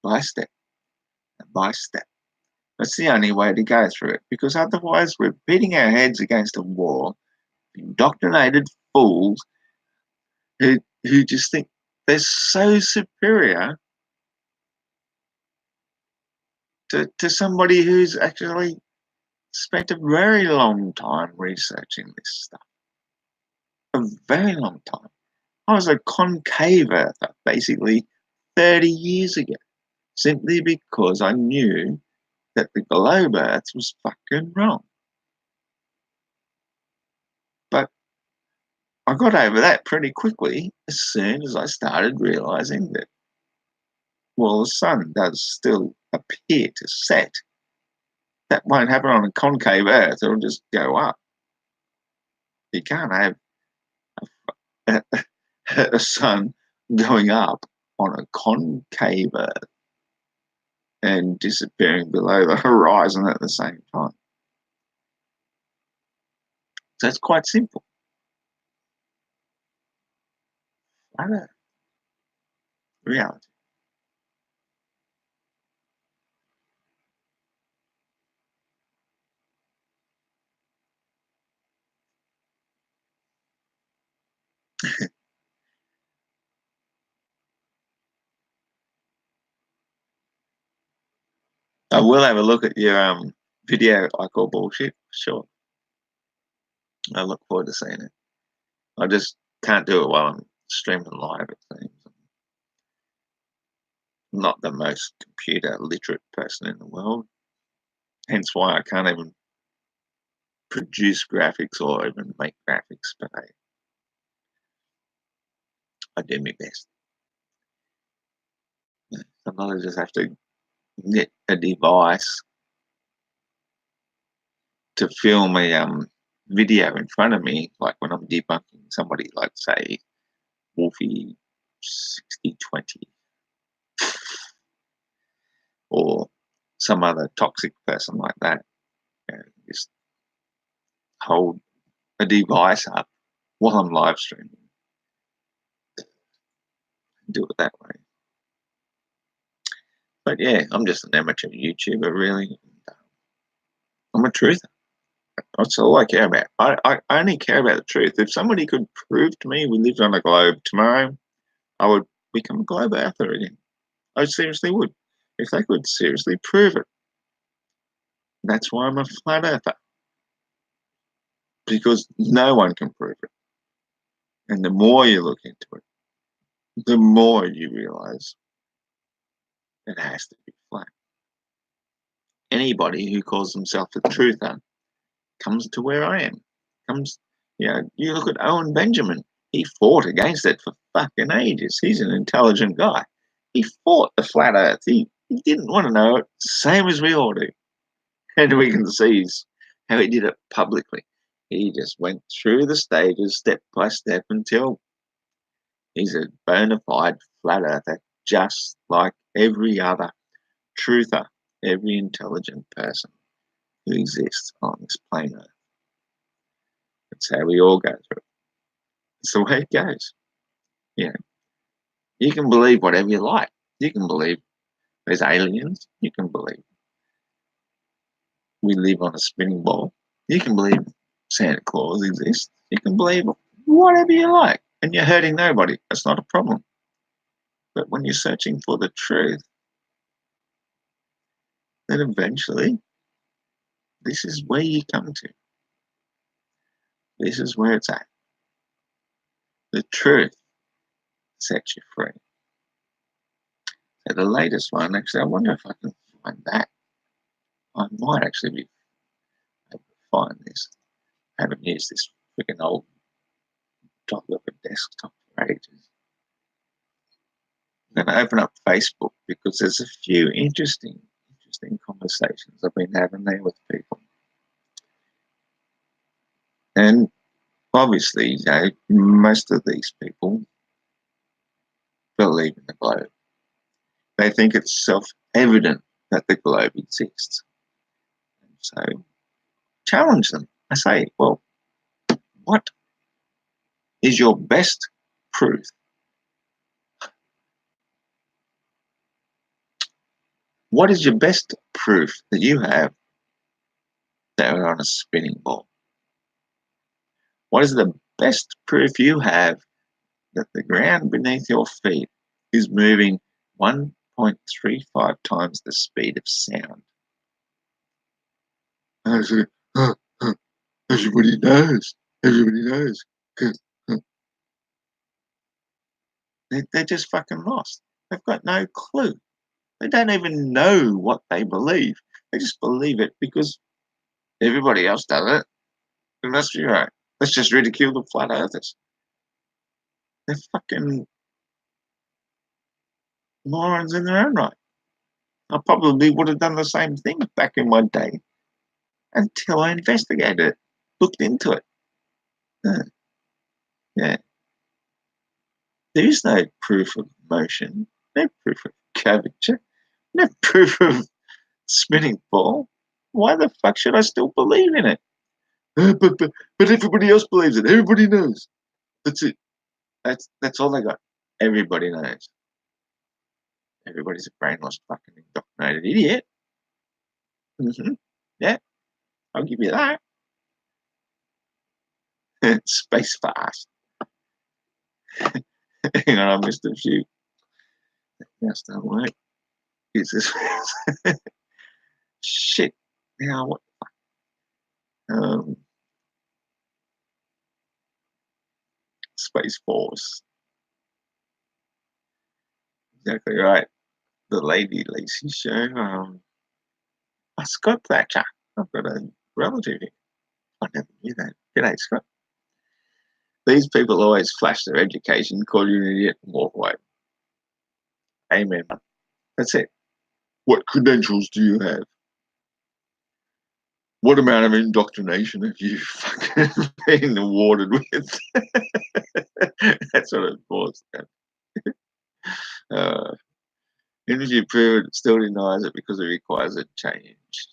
by step by step. That's the only way to go through it, because otherwise we're beating our heads against a wall, indoctrinated fools who just think they're so superior to somebody who's actually spent a very long time researching this stuff. A very long time. I was a concave earther basically 30 years ago, simply because I knew that the globe earth was fucking wrong. But I got over that pretty quickly as soon as I started realizing that, well, the sun does still appear to set. That won't happen on a concave earth, it'll just go up. You can't have a sun going up on a concave earth and disappearing below the horizon at the same time. So it's quite simple. Flat earth. Reality. I will have a look at your video I call bullshit, sure. I look forward to seeing it. I just can't do it while I'm streaming live, it seems. I'm not the most computer literate person in the world. Hence why I can't even produce graphics or even make graphics, but I do my best. Sometimes I just have to knit a device to film a video in front of me, like when I'm debunking somebody like, say, Wolfie 6020 or some other toxic person like that. You know, just hold a device up while I'm live streaming. Do it that way. But yeah, I'm just an amateur YouTuber, really. I'm a truther. That's all I care about. I only care about the truth. If somebody could prove to me we lived on a globe tomorrow, I would become a globe earther again. I seriously would. If they could seriously prove it. That's why I'm a flat earther. Because no one can prove it. And the more you look into it, the more you realize it has to be flat. Anybody who calls themselves a truther comes to where I am. You look at Owen Benjamin. He fought against it for fucking ages. He's an intelligent guy. He fought the flat earth. He didn't want to know it, same as we all do. And we can see how he did it publicly. He just went through the stages step by step until he's a bona fide flat earther, just like every other truther, every intelligent person who exists on this planet Earth. That's how we all go through it. It's the way it goes. You know, you can believe whatever you like. You can believe there's aliens. You can believe we live on a spinning ball. You can believe Santa Claus exists. You can believe whatever you like, and you're hurting nobody. That's not a problem. But when you're searching for the truth, then eventually this is where you come to. This is where it's at. The truth sets you free. The latest one, actually, I wonder if I can find that. I might actually be able to find this. I haven't used this freaking old top of a desktop for ages. I'm going to open up Facebook because there's a few interesting conversations I've been having there with people. And obviously, most of these people believe in the globe. They think it's self-evident that the globe exists. And so challenge them. I say, well, what is your best proof? What is your best proof that you have that we're on a spinning ball? What is the best proof you have that the ground beneath your feet is moving 1.35 times the speed of sound? I said, everybody knows. Everybody knows. They're just fucking lost. They've got no clue. They don't even know what they believe. They just believe it because everybody else does it. It must be right. Let's just ridicule the flat earthers. They're fucking morons in their own right. I probably would have done the same thing back in my day until I investigated it, looked into it. Yeah. There is no proof of motion, no proof of curvature, no proof of spinning ball. Why the fuck should I still believe in it? But everybody else believes it. Everybody knows. That's it. That's all they got. Everybody knows. Everybody's a brainwashed, fucking indoctrinated idiot. Yeah, I'll give you that. Space fast. Hang on, I missed a few. That's not right. Is this shit? Now what? Space Force. Exactly right. The Lady Lacey show. Scott Thatcher. I've got a relative here. I never knew that. G'day, Scott. These people always flash their education, call you an idiot, and walk away. Amen. That's it. What credentials do you have? What amount of indoctrination have you fucking been awarded with? That's what it boils down. Even if you prove it, it still denies it because it requires a change.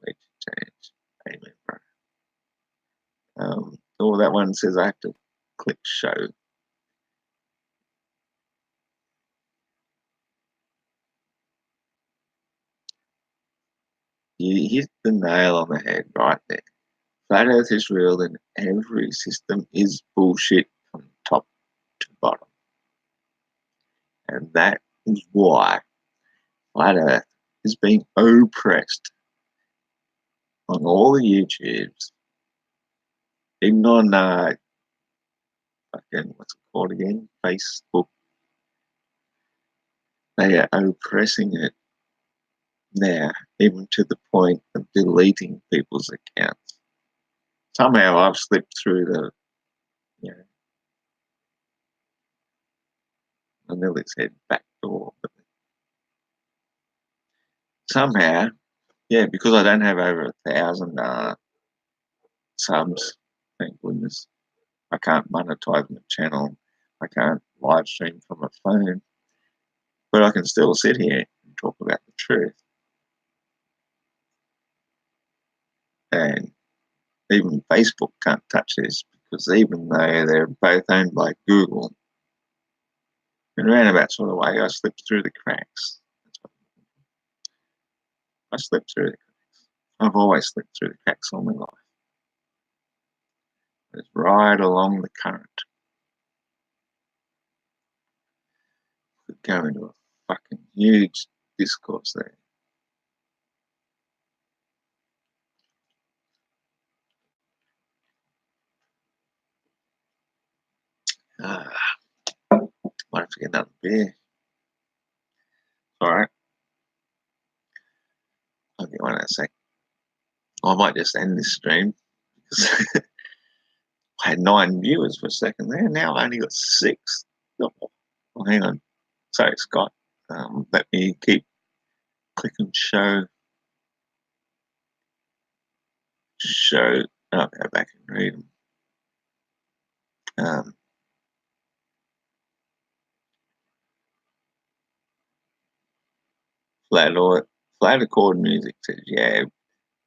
Make a change. Amen, bro. Oh, that one says I have to click show. You hit the nail on the head right there. Flat Earth is real and every system is bullshit from top to bottom. And that is why Flat Earth is being oppressed on all the YouTubes, even on fucking, what's it called again? Facebook. They are oppressing it now, even to the point of deleting people's accounts. Somehow I've slipped through the, I nearly said back door, but somehow, yeah, because I don't have over 1,000 subs, thank goodness, I can't monetize my channel. I can't live stream from my phone, but I can still sit here and talk about the truth. And even Facebook can't touch this because even though they're both owned by Google, in a roundabout sort of way, I slipped through the cracks. I slipped through the cracks. I've always slipped through the cracks all my life. It's right along the current. Could go into a fucking huge discourse there. Might have to get another beer. Alright. I'll get one in a sec. I might just end this stream because I had 9 viewers for a second there. Now I only got 6. Oh, well, hang on. Sorry, Scott. Let me click and show. I'll go back and read them. Flat Accord Music says, yeah,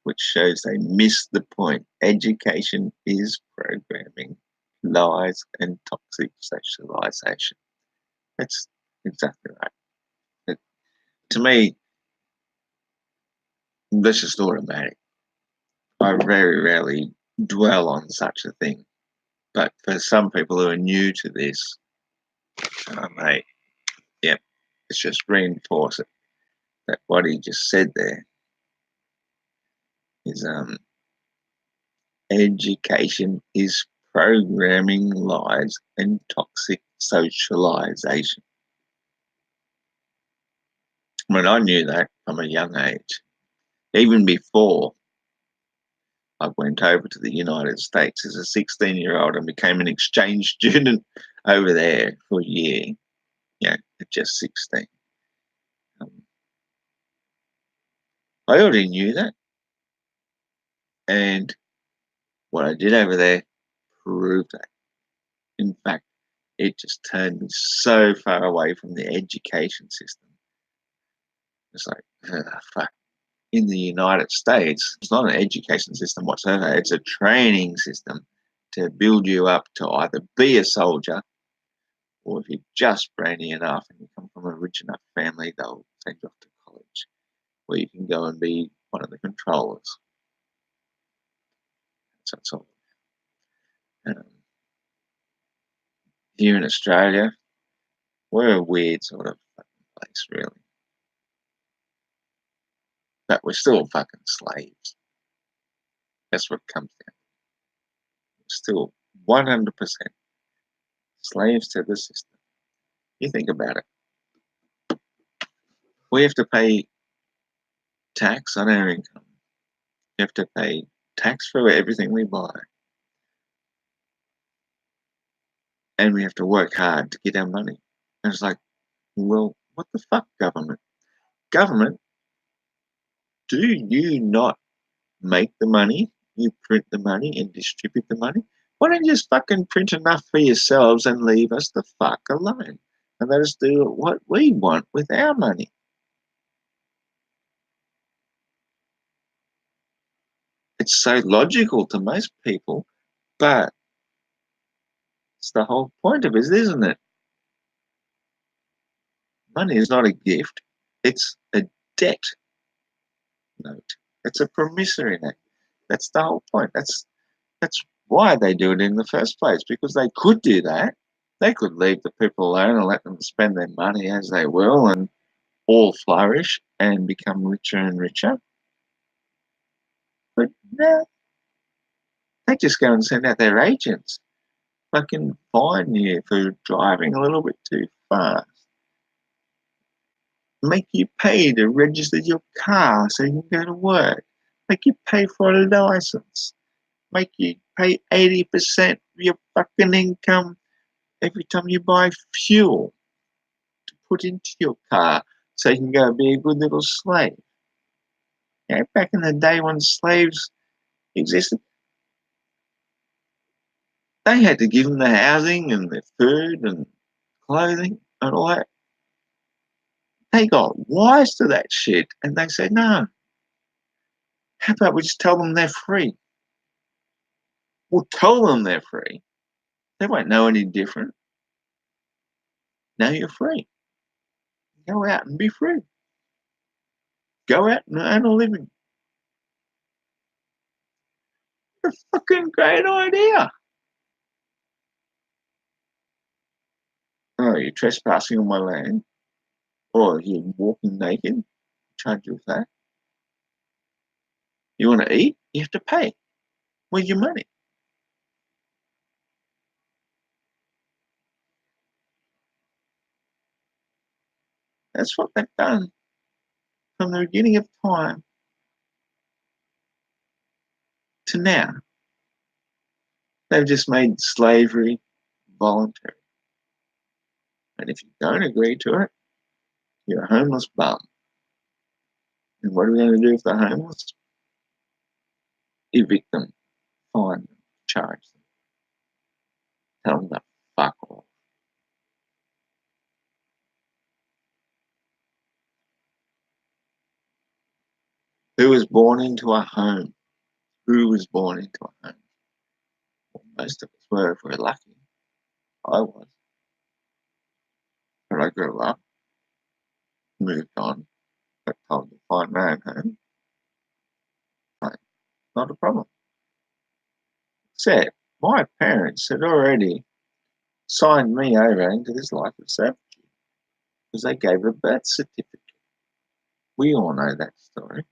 which shows they missed the point. Education is programming, lies, and toxic socialization. That's exactly right. To me, that's just automatic. I very rarely dwell on such a thing. But for some people who are new to this, mate, yep, it's just reinforce it. That what he just said there is education is programming, lies, and toxic socialization. I mean, I knew that from a young age. Even before I went over to the United States as a 16-year-old and became an exchange student over there for a year, at just 16. I already knew that. And what I did over there proved that. In fact, it just turned me so far away from the education system. It's like, fuck. In the United States, it's not an education system whatsoever. It's a training system to build you up to either be a soldier, or if you're just brainy enough and you come from a rich enough family, they'll send you off to college where you can go and be one of the controllers. So that's all. Here in Australia, we're a weird sort of place, really. But we're still fucking slaves. That's what it comes down to. We're still 100% slaves to the system. You think about it. We have to pay tax on our income. You have to pay tax for everything we buy. And we have to work hard to get our money. And it's like, well, what the fuck, government? Government, do you not make the money? You print the money and distribute the money? Why don't you just fucking print enough for yourselves and leave us the fuck alone? And let us do what we want with our money. It's so logical to most people, but it's the whole point of it, isn't it? Money is not a gift. It's a debt note. It's a promissory note. That's the whole point. That's why they do it in the first place, because they could do that. They could leave the people alone and let them spend their money as they will and all flourish and become richer and richer. But no, they just go and send out their agents. Fucking fine you for driving a little bit too fast. Make you pay to register your car so you can go to work. Make you pay for a license. Make you pay 80% of your fucking income every time you buy fuel to put into your car so you can go be a good little slave. Back in the day when slaves existed, they had to give them the housing and the food and clothing and all that. They got wise to that shit and they said, no, how about we just tell them they're free? We'll tell them they're free. They won't know any different. Now you're free. Go out and be free. Go out and earn a living. What a fucking great idea. Oh, you're trespassing on my land. Or you're walking naked. Charge you with that. You want to eat? You have to pay with your money. That's what they've done from the beginning of time to now. They've just made slavery voluntary. And if you don't agree to it, you're a homeless bum. And what are we going to do if they're homeless? Evict them, fine them, charge them, tell them to fuck off. Who was born into a home? Who was born into a home? Well, most of us were, if we're lucky. I was. But I grew up, moved on, got told to find my own home. Right. Not a problem. Except my parents had already signed me over into this life of servitude because they gave a birth certificate. We all know that story.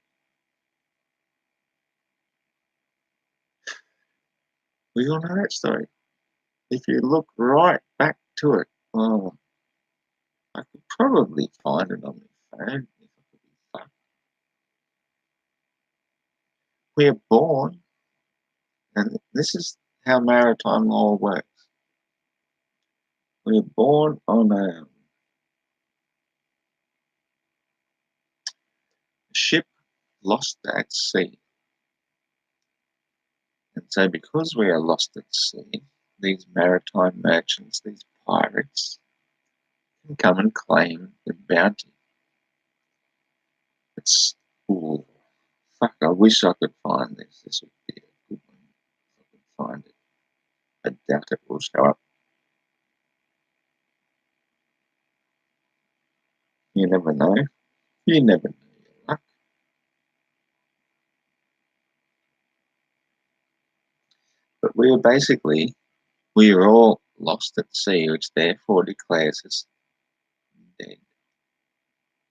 We all know that story. If you look right back to it, oh, I could probably find it on my phone if I could be fucked. We're born, and this is how maritime law works. We're born on a ship lost at sea. And so because we are lost at sea, these maritime merchants, these pirates, can come and claim the bounty. It's, ooh, fuck, I wish I could find this. This would be a good one if I could find it. I doubt it will show up. You never know. You never know your luck. But we are all lost at sea, which therefore declares us dead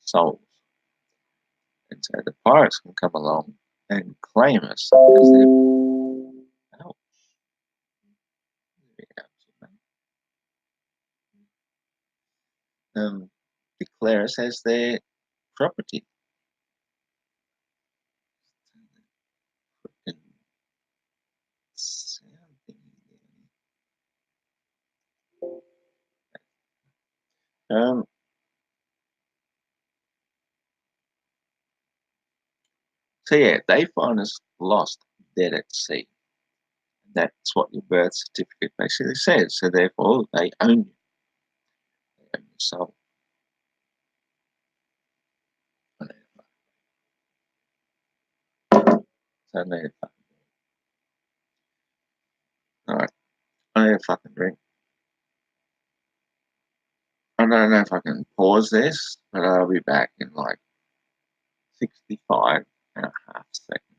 souls. And so the pirates can come along and claim us as their ouch. Declare us as their property. Um, so yeah, they find us lost, dead at sea. That's what your birth certificate basically says. So therefore, they own you. They own your soul. So I need a fucking drink. Alright, I need a fucking drink. I don't know if I can pause this, but I'll be back in like 65 and a half seconds.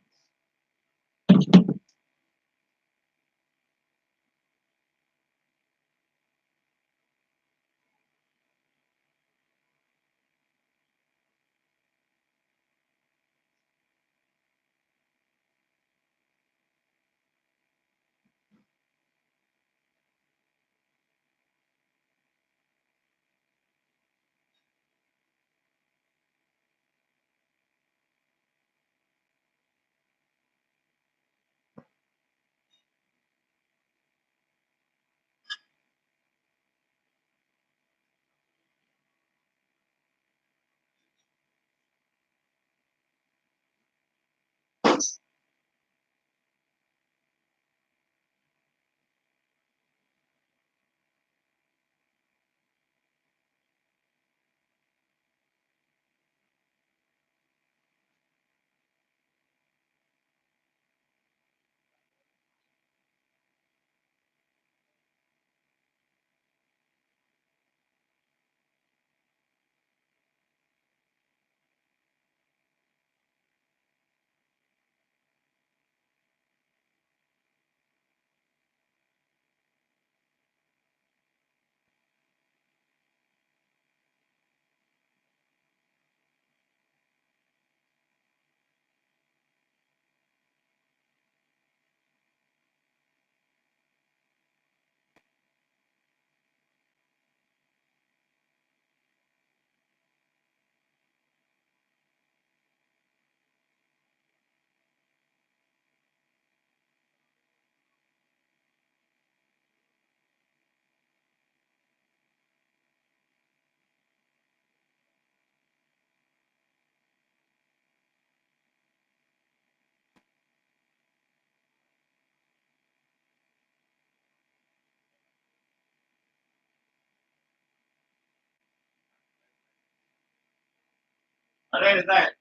What is that?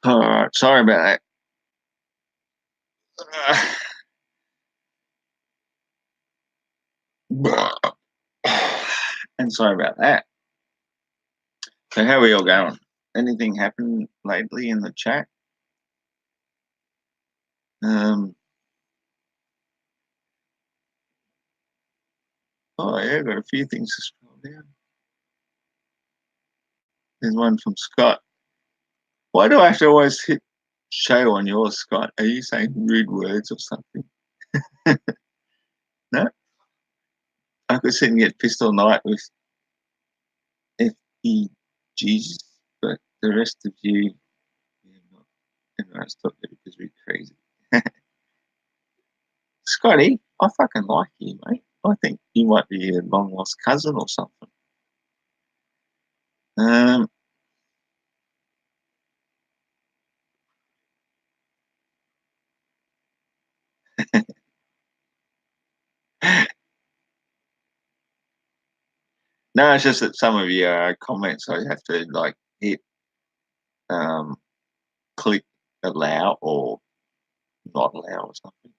All right, sorry about that. And sorry about that. So how are we all going? Anything happened lately in the chat? Oh yeah, I've got a few things to scroll down. There's one from Scott. Why do I have to always hit show on yours, Scott? Are you saying rude words or something? No? I could sit and get pissed all night with FE Jesus, but the rest of you, yeah, not. Anyway, I stopped it because we're crazy. Scotty, I fucking like you, mate. I think you might be a long lost cousin or something. Um, no, it's just that some of your comments I have to like hit um, click allow or not allow or something.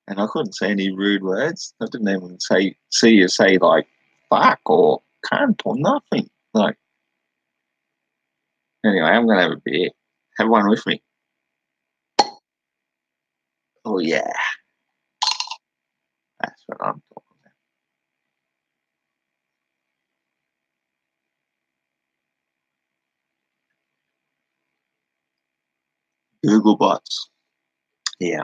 And I couldn't say any rude words. I didn't even see you say like fuck or cunt or nothing. Like anyway, I'm gonna have a beer. Have one with me. Oh yeah, that's what I'm talking about. Google bots. Yeah.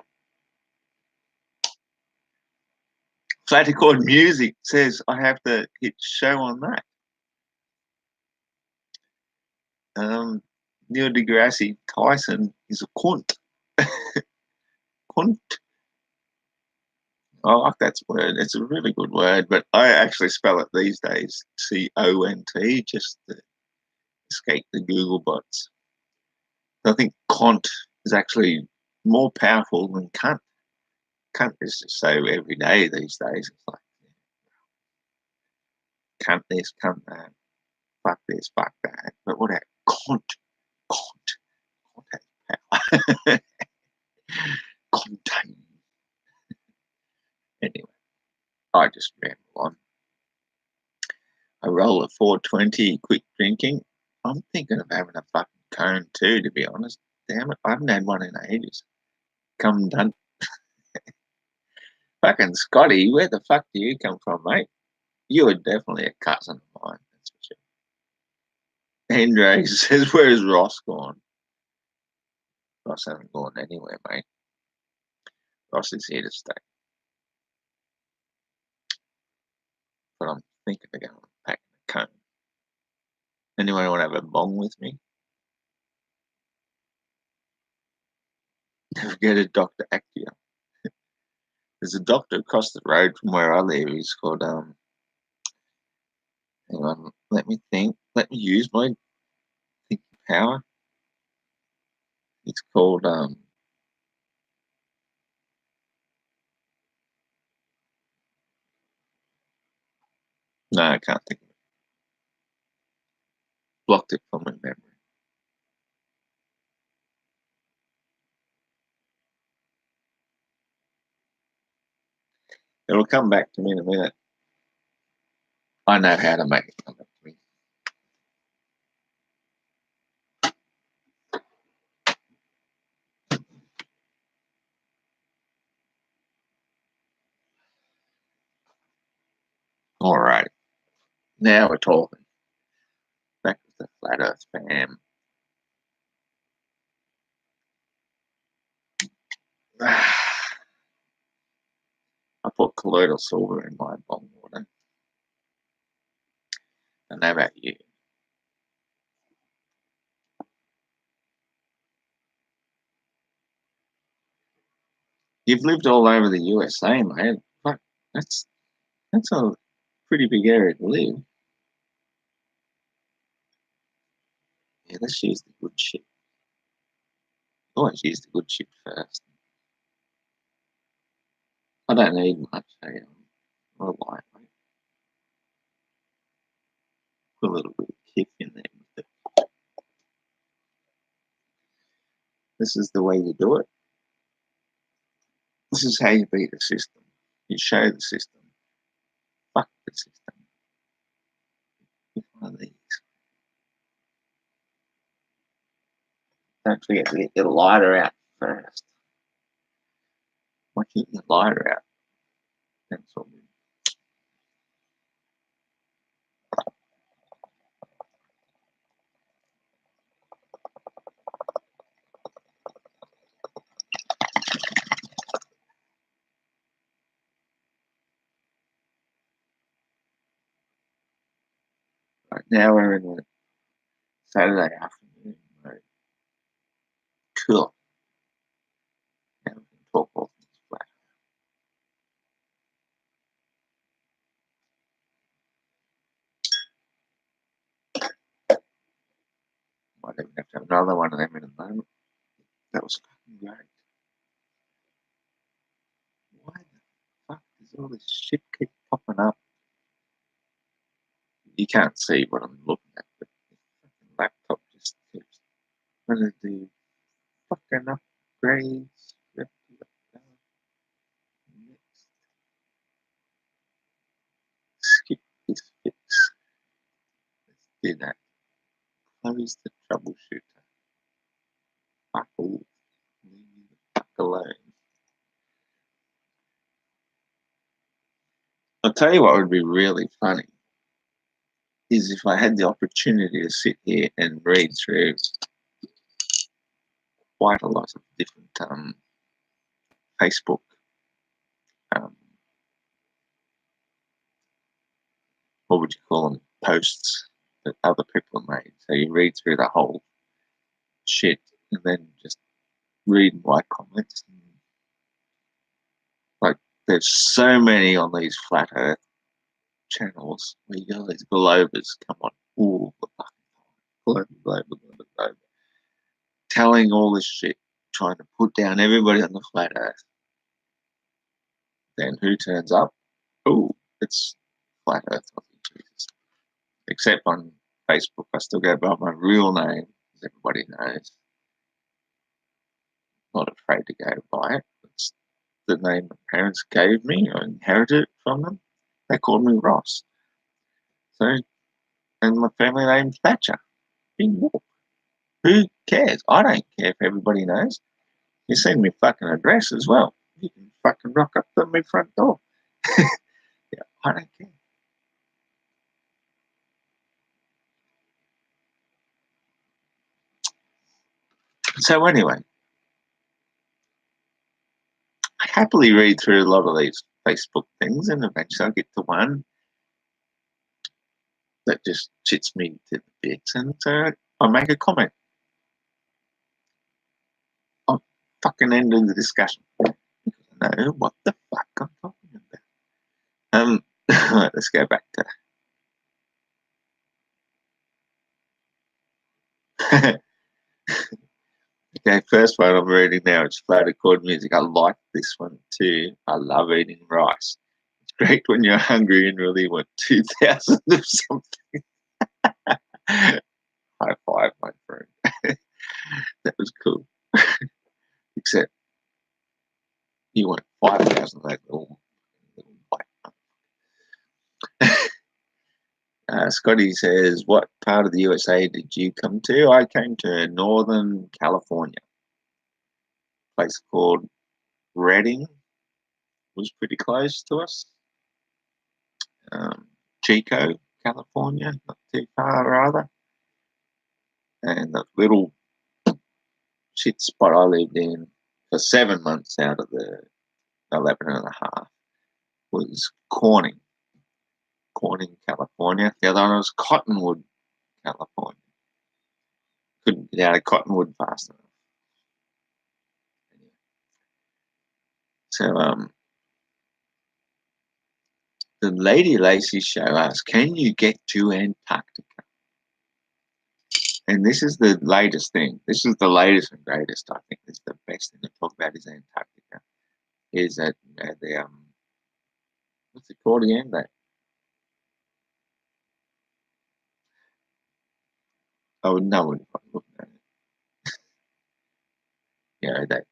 Flaticord Music says I have to hit show on that. Neil deGrasse Tyson is a cunt. Cunt. I like that word. It's a really good word, but I actually spell it these days CONT just to escape the Google bots. I think cont is actually more powerful than cunt. Cunt is just so every day these days. It's like cunt this, cunt that, fuck this, fuck that. But what about cont? Cont. Cont has power. Contain. Anyway, I just ramble on. I roll at 420, quick drinking. I'm thinking of having a fucking cone too, to be honest. Damn it, I haven't had one in ages. Come done. Fucking Scotty, where the fuck do you come from, mate? You are definitely a cousin of mine, that's for sure. Andre says, where's Ross gone? Ross hasn't gone anywhere, mate. Ross is here to stay. But I'm thinking of going packing a cone. Anyone want to have a bong with me? Never get a Dr. Actia. There's a doctor across the road from where I live. He's called, hang on, let me think. Let me use my thinking power. It's called, no, I can't think of it. Blocked it from my memory. It'll come back to me in a minute. I know how to make it come back to me. All right. Now we're talking. Back to the flat earth spam. I put colloidal silver in my bong water. don't know about you. You've lived all over the USA, mate. Fuck, that's a pretty big area to live. Yeah, let's use the good shit. Always use the good shit first. I don't need much. Hey, I'm a lightweight. Put a little bit of kick in there with it. This is the way you do it. This is how you beat the system. You show the system. Fuck the system. Pick one of these. Don't forget to get your lighter out first. Once you get your lighter out, that's all. Right, now we're in the Saturday afternoon mode. Cool. Now we can talk all things flat. Might even have to have another one of them in a moment. That was fucking great. Why the fuck does all this shit keep popping up? You can't see what I'm looking at, but the fucking laptop just keeps trying to do fucking upgrades. Next. Skip this fix. Let's do that. Close the troubleshooter. Fuck all. Leave me the fuck alone. I'll tell you what would be really funny is if I had the opportunity to sit here and read through quite a lot of different Facebook what would you call them, posts that other people have made. So you read through the whole shit and then just read my comments. Like, there's so many on these flat earth channels where you got these globers come on all the fucking time. Globe. Telling all this shit, trying to put down everybody on the flat earth. Then who turns up? Oh, it's flat earth. Jesus. Except on Facebook, I still go by my real name, as everybody knows. Not afraid to go by it. It's the name my parents gave me. I inherited it from them. They called me Ross. So, and my family name's Thatcher. Big whoop. Who cares? I don't care if everybody knows. You send me fucking address as well. You can fucking rock up to my front door. Yeah, I don't care. So anyway, I happily read through a lot of these Facebook things, and eventually I'll get to one that just shits me to the bits, and so I make a comment. I'm fucking ending the discussion because I know what the fuck I'm talking about. Let's go back to okay, first one I'm reading now, it's floated chord music. I like this one too. I love eating rice. It's great when you're hungry and really want 2,000 of something. High five, my friend. That was cool. Except you want 5,000 of that little bite. Scotty says, what part of the USA did you come to? I came to Northern California. A place called Redding was pretty close to us. Chico, California, not too far rather. And the little shit spot I lived in for 7 months out of the 11 and a half was Corning. Corning, California. The other one was Cottonwood, California. Couldn't get out of Cottonwood fast enough. So the Lady Lacy show asked, "Can you get to Antarctica?" And this is the latest thing. This is the latest and greatest. I think this is the best thing to talk about is Antarctica. Is that the what's it called again? That oh no, if I'm looking at it. You know that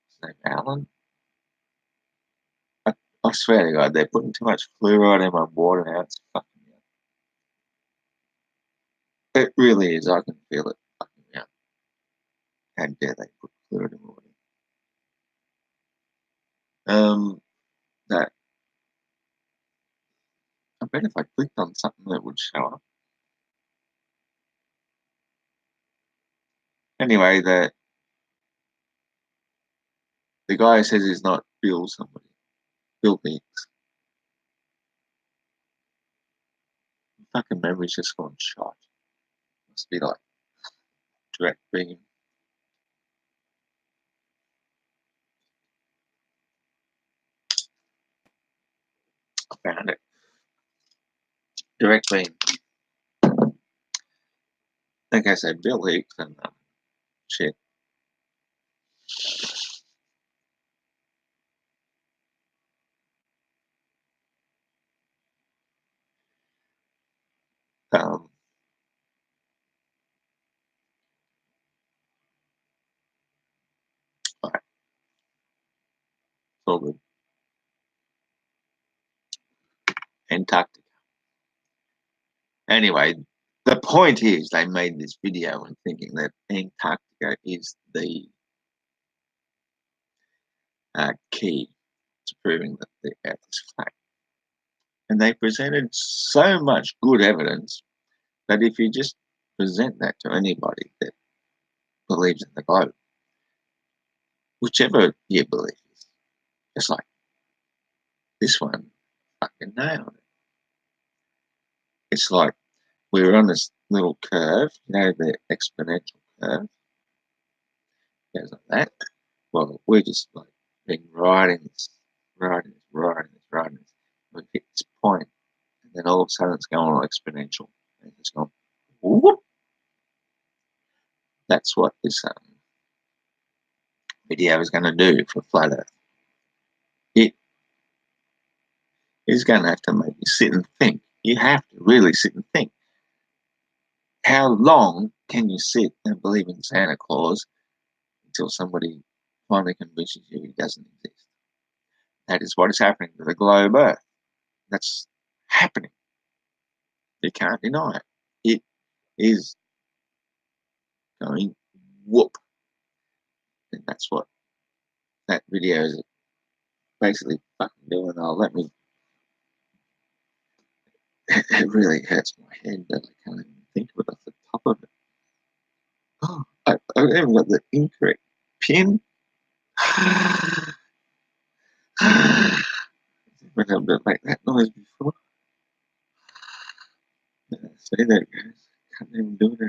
his name Alan. I swear to God, they're putting too much fluoride in my water now. It's fucking me up. It really is. I can feel it fucking me up. How dare they put fluoride in my water? That I bet if I clicked on something that would show up. Anyway, the guy says he's not Bill somebody. Bill Hicks. Fucking memory's just gone shot. Must be like direct beam. I found it. Direct beam. Like I said, Bill Hicks and shit. Right. It's all good. Antarctica. Anyway, the point is they made this video and thinking that Antarctica is the key to proving that the Earth is flat. And they presented so much good evidence that if you just present that to anybody that believes in the globe, whichever you believe is, just like this one fucking nailed it. It's like we were on this little curve, you know, the exponential curve. It goes like that. Well, we're just like been riding this. We hit this point, and then all of a sudden it's going on exponential. And it's gone, whoop. That's what this video is going to do for Flat Earth. It is going to have to make you sit and think. You have to really sit and think. How long can you sit and believe in Santa Claus until somebody finally convinces you he doesn't exist? That is what is happening to the globe Earth. That's happening. You can't deny it. It is going whoop. And that's what that video is basically fucking doing. Let me. It really hurts my head that I can't even think of it off the top of it. Oh, I even got the incorrect pin. I've been able to make that noise before. See, there it goes. Can't even do it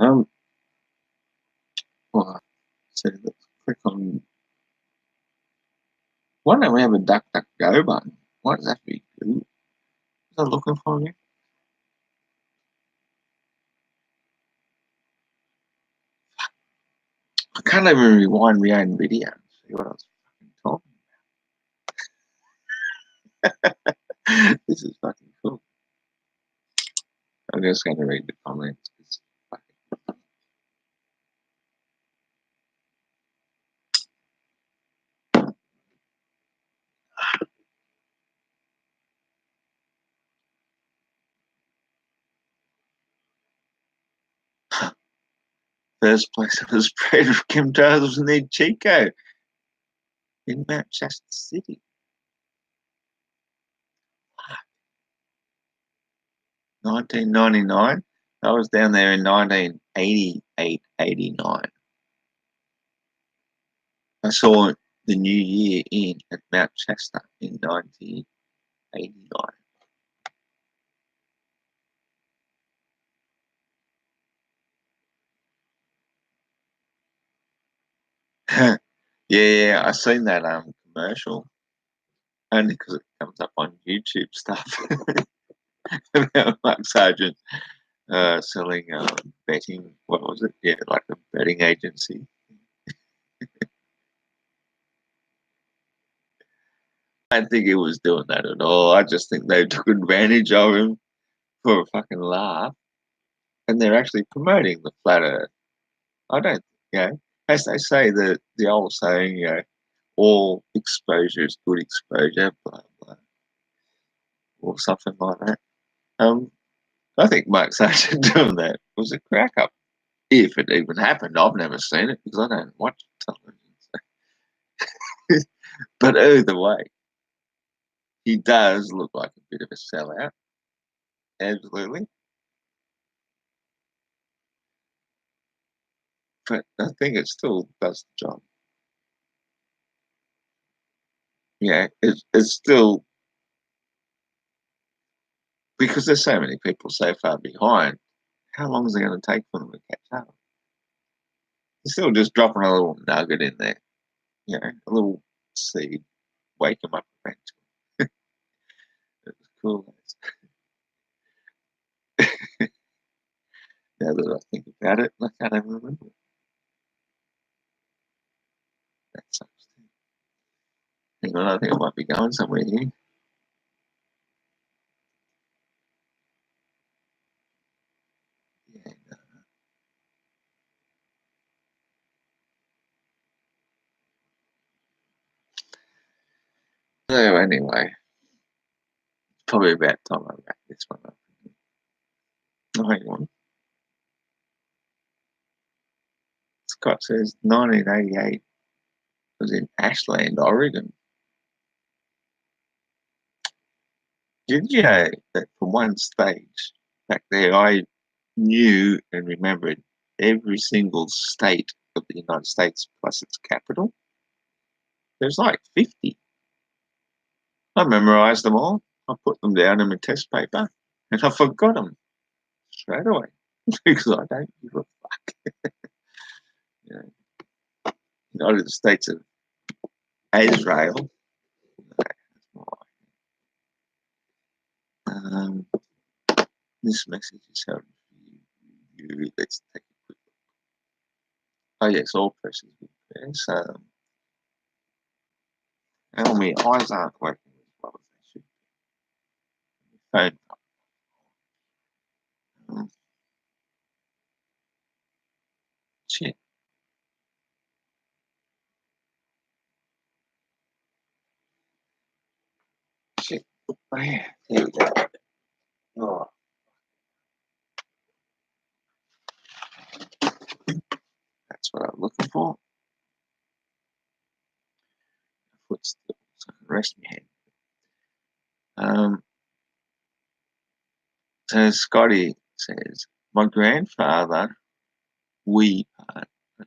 anymore. Well, so let's click on. Why don't we have a DuckDuckGo button? Why does that be good? Was I looking for you? I can't even rewind my own video and see what I was fucking talking about. This is fucking cool. I'm just going to read the comments. First place on the spread of chemtrails was near Chico in Mount Shasta City. 1999. I was down there in 1988, 89. I saw the New Year in at Mount Shasta in 1989. Yeah, I seen that commercial only because it comes up on YouTube stuff about Mark Sargent selling betting. What was it? Yeah, like a betting agency. I don't think he was doing that at all. I just think they took advantage of him for a fucking laugh, and they're actually promoting the flat Earth. I don't, as they say, the old saying, all exposure is good exposure, blah blah, or something like that. Um, I think Mark Sargent doing that was a crack up. If it even happened, I've never seen it because I don't watch television. So. But either way, he does look like a bit of a sellout. Absolutely. But I think it still does the job. Yeah, it's still because there's so many people so far behind. How long is it going to take for them to catch up? They're still just dropping a little nugget in there, a little seed, wake them up eventually. It was cool. Now that I think about it, I can't even remember. That sucks. Hang on, I think I might be going somewhere here. Yeah, no. So anyway, it's probably about time I wrap this one up. Oh, hang on. Scott says 1988 was in Ashland, Oregon. Did you know that for one stage back there, I knew and remembered every single state of the United States plus its capital? There's like 50. I memorized them all. I put them down in my test paper and I forgot them straight away because I don't give a fuck. You know, United States of Israel. Um, this message is held for you. Let's take a quick look. Oh, yes, all persons with prayers. Oh, my eyes aren't working as well as they should. Phone. Shit. Shit. Oh, yeah. There we go. Oh, that's what I'm looking for. Footstool, so I can rest my head. So Scotty says, my grandfather, we part, I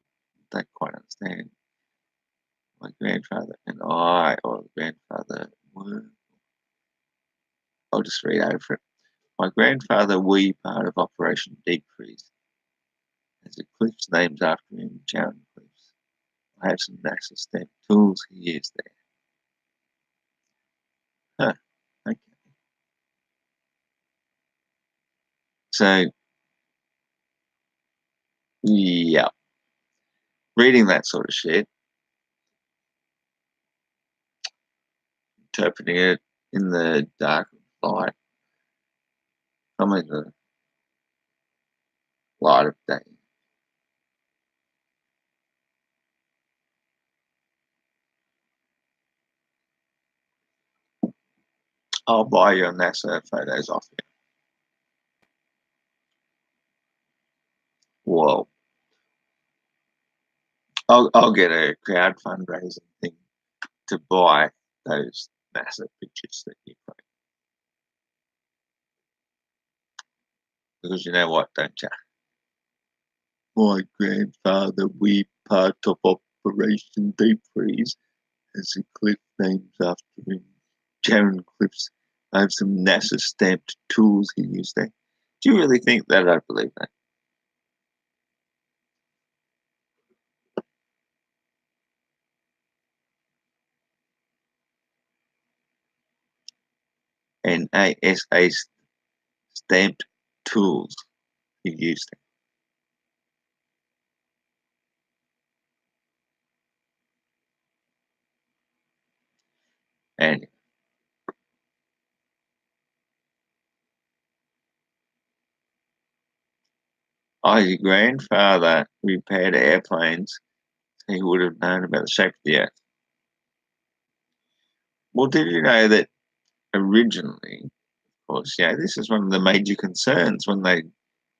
don't quite understand. My grandfather and I, or grandfather were, I'll just read over it. My grandfather, we part of Operation Deep Freeze. There's a cliffs named after him, Charing Cliffs. I have some NASA stamped tools he used there. Huh, okay. So, yeah, reading that sort of shit, interpreting it in the dark light, I mean the light of day. I'll buy your NASA photos off you. Whoa. I'll get a crowd fundraising thing to buy those NASA pictures that you put. Because you know what, don't you? My grandfather, we part of Operation Deep Freeze. There's a cliff named after him. Jaron Cliffs owns some NASA stamped tools he used there. Do you really think that? I believe that. NASA stamped tools he used there. And your grandfather repaired airplanes. He would have known about the shape of the Earth. Well, did you know that originally, of course, this is one of the major concerns when they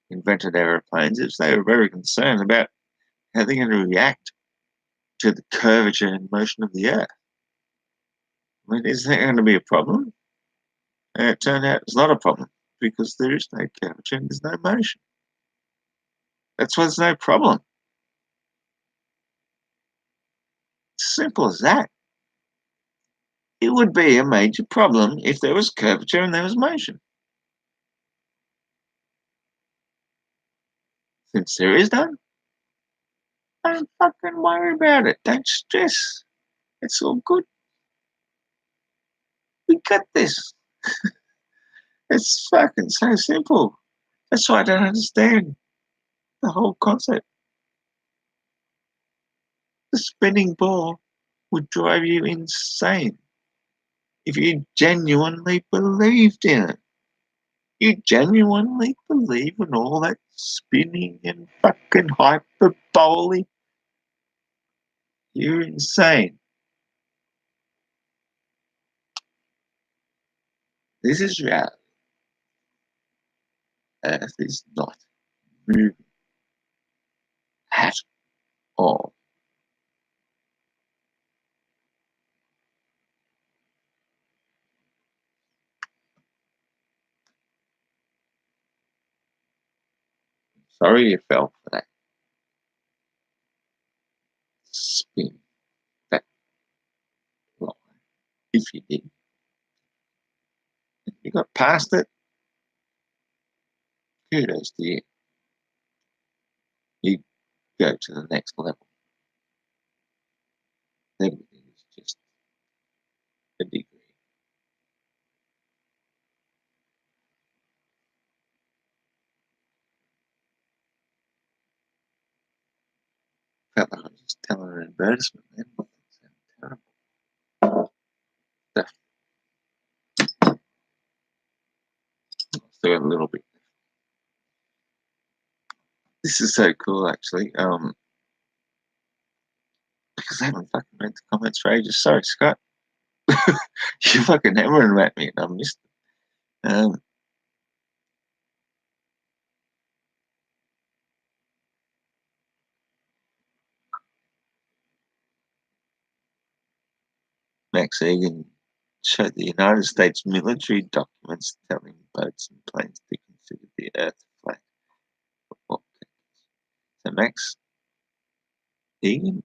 invented aeroplanes, is they were very concerned about how they're going to react to the curvature and motion of the Earth. I mean, is that going to be a problem? And it turned out it's not a problem because there is no curvature and there's no motion. That's why there's no problem. It's simple as that. It would be a major problem if there was curvature and there was motion. Since there is none, don't fucking worry about it. Don't stress. It's all good. We got this. It's fucking so simple. That's why I don't understand the whole concept. The spinning ball would drive you insane if you genuinely believed in it. You genuinely believe in all that spinning and fucking hyperbole? You're insane. This is reality. Earth is not moving at all. Sorry you fell for that spin, that lie. If you did, if you got past it, kudos to you. You go to the next level. Everything is just a degree. Felt like I was just telling an advertisement then. That sounded terrible. Still got a little bit. This is so cool, actually. Because I haven't fucking read the comments for ages. Sorry, Scott. You fucking hammering at me, and I missed it. Max Egan showed the United States military documents telling boats and planes to consider the Earth flat. So Max Egan,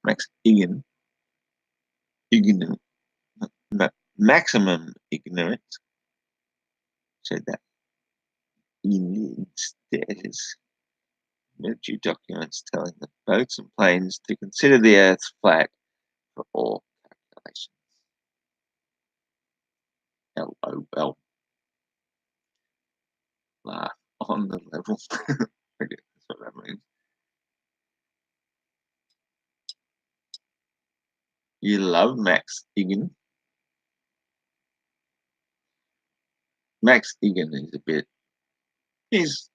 Max Egan, maximum ignorance said that he needs status military documents telling the boats and planes to consider the Earth flat for all calculations. LOL. Laugh on the level. Okay, that's what that means. You love Max Egan. Max Egan is a bit. He's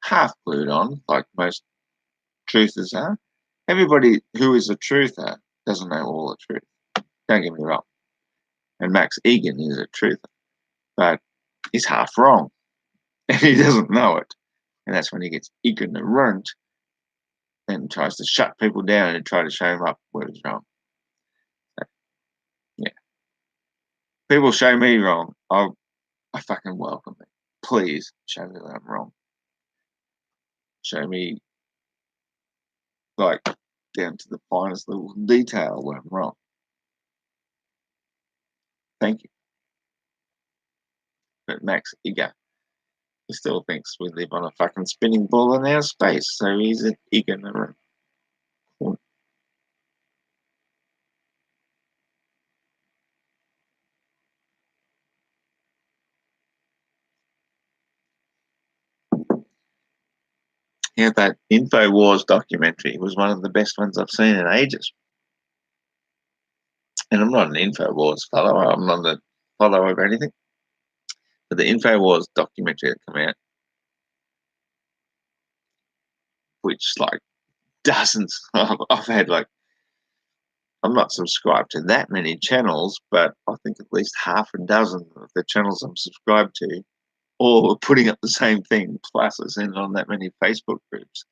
half glued on, like most truthers are. Everybody who is a truther doesn't know all the truth. Don't get me wrong. And Max Egan is a truther, but he's half wrong, and he doesn't know it. And that's when he gets ignorant and tries to shut people down and try to show him up where he's wrong. So, yeah. People show me wrong, I fucking welcome it. Please show me that I'm wrong. Show me like down to the finest little detail where I'm wrong. Thank you. But Max Iga, he still thinks we live on a fucking spinning ball in our space, so he's an Iga number. Yeah, that InfoWars documentary was one of the best ones I've seen in ages. And I'm not an InfoWars follower, I'm not a follower of anything. But the InfoWars documentary that came out, which like dozens, I've had like, I'm not subscribed to that many channels, but I think at least half a dozen of the channels I'm subscribed to all are putting up the same thing, plus I've seen it on that many Facebook groups.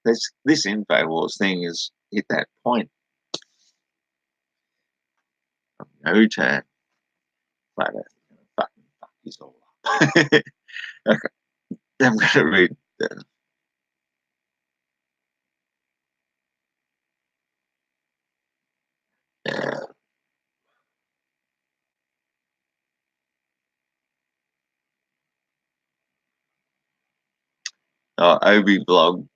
This InfoWars thing is hit that point. No turn. But fucking fuck is all up. Okay. I'm going to read Obi blog.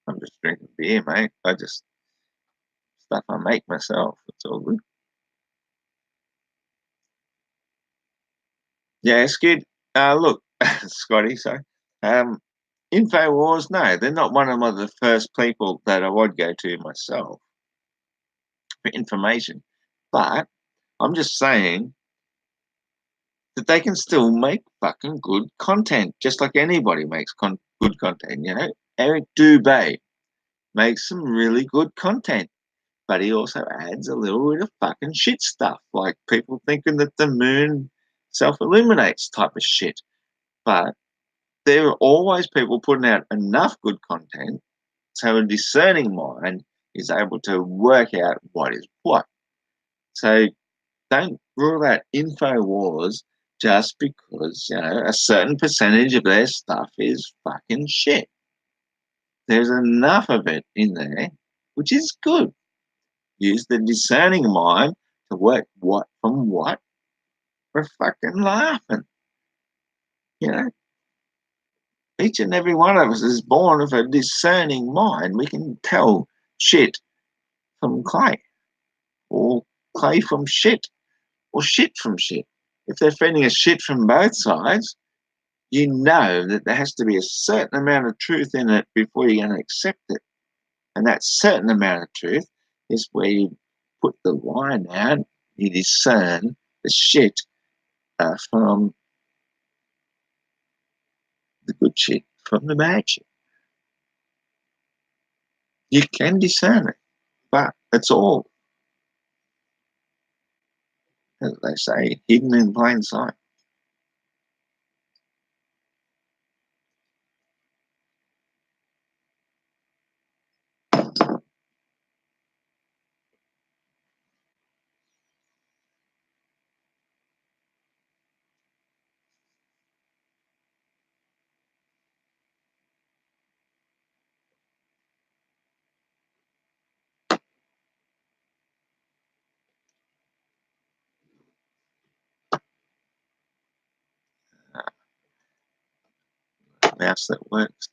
I'm just drinking beer, mate. I just stuff I make myself. It's all good. Yeah, it's good. Look, Scotty, so InfoWars, no, they're not one of the first people that I would go to myself for information. But I'm just saying that they can still make fucking good content, just like anybody makes good content, you know? Eric Dubé makes some really good content, but he also adds a little bit of fucking shit stuff, like people thinking that the moon self-illuminates type of shit. But there are always people putting out enough good content so a discerning mind is able to work out what is what. So don't rule out InfoWars just because, you know, a certain percentage of their stuff is fucking shit. There's enough of it in there, which is good. Use the discerning mind to work what from what. We're fucking laughing. You know, each and every one of us is born with a discerning mind. We can tell shit from clay, or clay from shit, or shit from shit. If they're feeding us shit from both sides, you know that there has to be a certain amount of truth in it before you're going to accept it. And that certain amount of truth is where you put the line out, you discern the shit from the good shit from the bad shit. You can discern it, but it's all, as they say, hidden in plain sight. Mouse that works.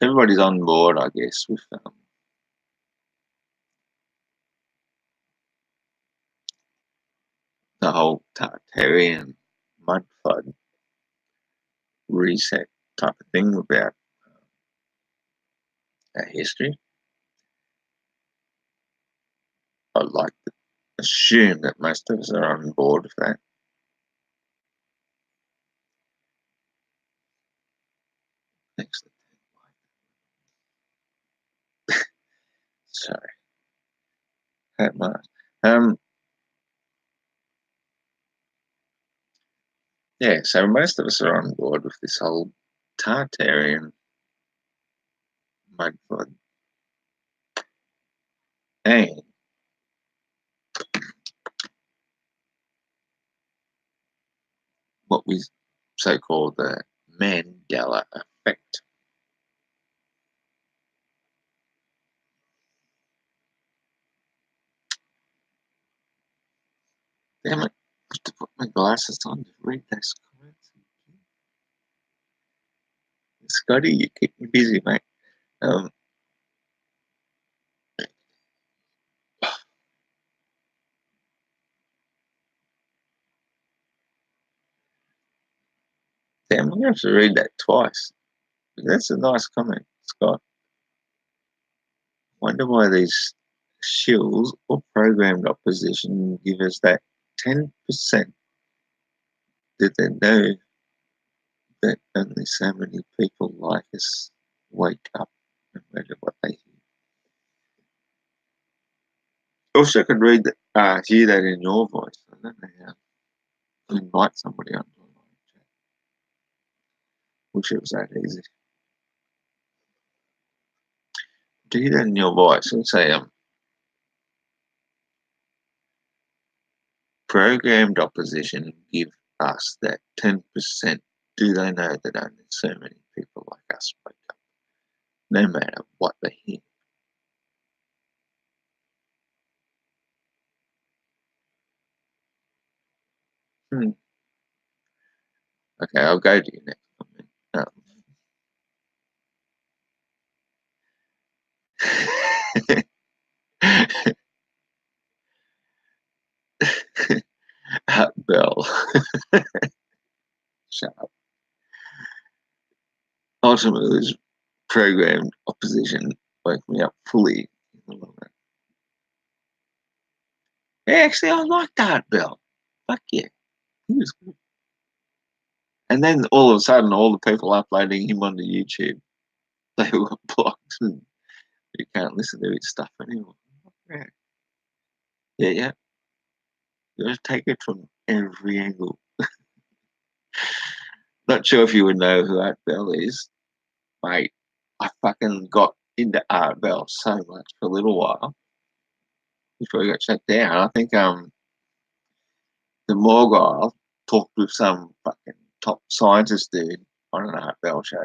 Everybody's on board, I guess, with the whole Tartarian mud flood reset type of thing about our history. I'd like to assume that most of us are on board with that. Excellent. Sorry. That much. Yeah, so most of us are on board with this whole Tartarian mud flood. And what we so-called the Mandela effect. Damn it, I have to put my glasses on to read those comments. Scotty, you keep me busy, mate. Damn, I'm going to have to read that twice. That's a nice comment, Scott. Wonder why these shills or programmed opposition give us that 10%. Did they know that only so many people like us wake up no matter what they hear? Also, I could read that, hear that in your voice. I don't know how to invite somebody onto a live chat. Wish it was that easy. To hear that in your voice and say, programmed opposition give us that 10%. Do they know that only so many people like us wake up, no matter what they hear? Okay, I'll go to you next comment. Bell. Shut up. Ultimately, this programmed opposition woke me up fully in the long run. Yeah, actually, I liked Art Bell. Fuck yeah. He was good. And then all of a sudden, all the people uploading him onto YouTube, they were blocked and you can't listen to his stuff anymore. Yeah. You gotta take it from every angle. Not sure if you would know who Art Bell is. Mate, I fucking got into Art Bell so much for a little while before he got shut down. I think the Morgile talked with some fucking top scientist dude on an Art Bell show.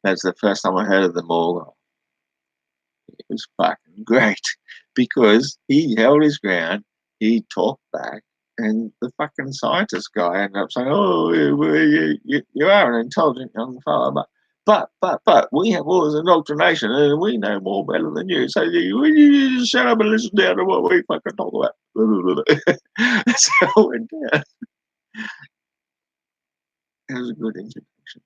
That's the first time I heard of the Morgile. It was fucking great because he held his ground, he talked back, and the fucking scientist guy ended up saying, "Oh, you are an intelligent young fellow, but we have all this indoctrination and we know more better than you. So you just shut up and listen down to what we fucking talk about." That's how it went down. It was a good introduction.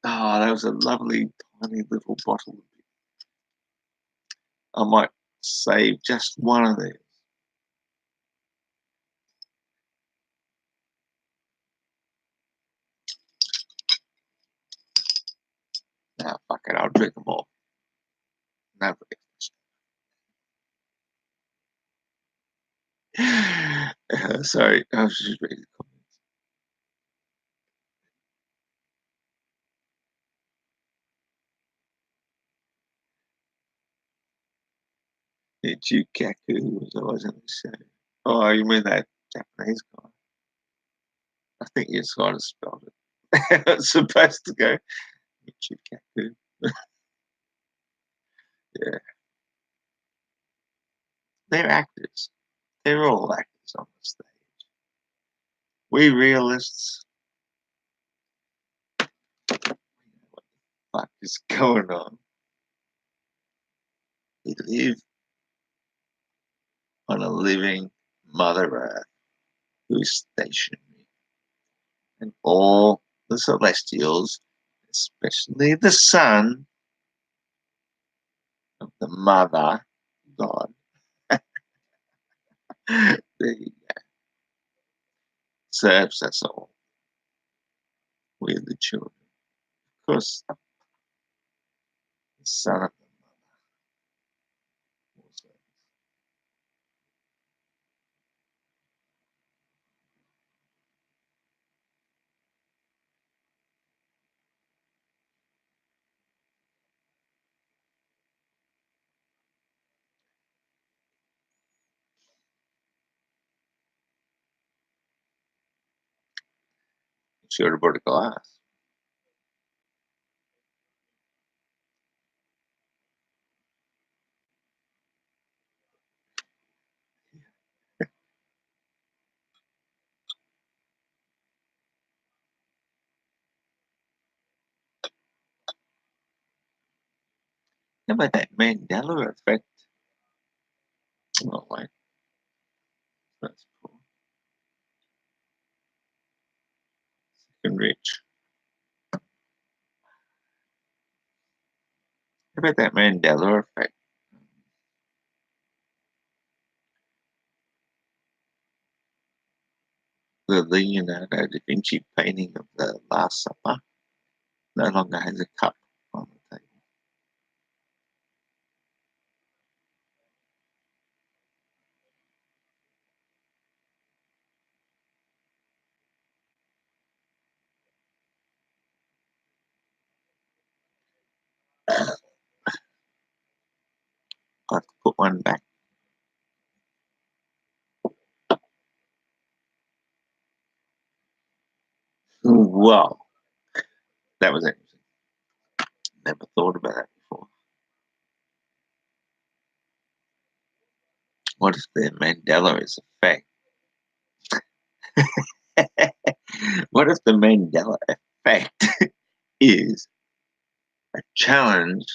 Oh, that was a lovely tiny little bottle. I might save just one of these. Nah, fuck it, I'll drink them all. No sorry, I was just reading the comments. Ichikaku was always on the show. Oh, you mean that Japanese guy? I think you sort of spelled it. It's supposed to go Ichikaku. Yeah. They're actors. They're all actors on the stage. We realists, what the fuck is going on? We live on a living Mother Earth who is stationary. And all the celestials, especially the sun of the Mother God, there you go, serves us all. We're the children. Of course, the son of the mother also. She would have brought a glass. How about that Mandela effect? Oh, wait. That's cool. Second rich. How about that Mandela effect? The Leonardo da Vinci painting of the Last Supper no longer has a cup on the table. I have to put one back. Wow, that was interesting. Never thought about that before. What if the Mandela is a fact? What if the Mandela effect is a challenge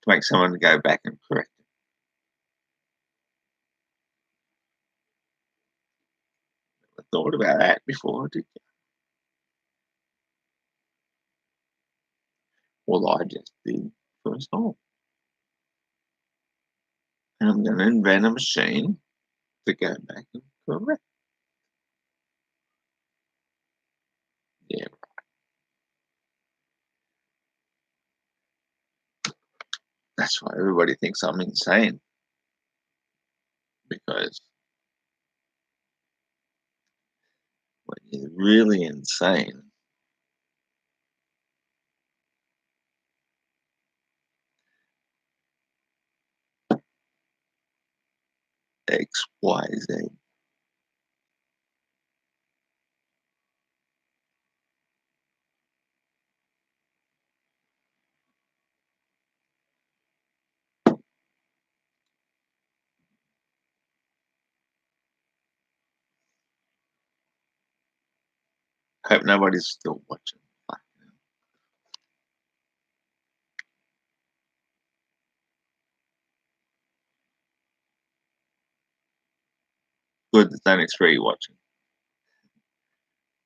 to make someone go back and correct it? Never thought about that before, did you? Well, I just did first off. And I'm going to invent a machine to go back and correct. Yeah, that's why everybody thinks I'm insane. Because when you're really insane, X, Y, Z. Hope nobody's still watching. Good, there's only 3 watching.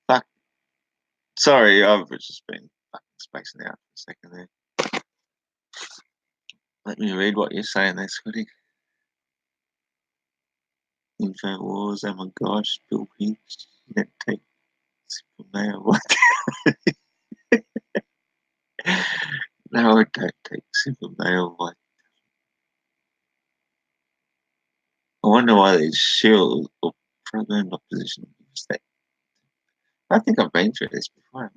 Fuck. Sorry, I've just been fucking spacing out for a second there. Let me read what you're saying there, Scotty. InfoWars, oh my gosh, Bill Hicks, that take Simple Mail. What? No, I don't take Simple Mail. What? I wonder why these shield or programmed opposition gives that. I think I've been through this before.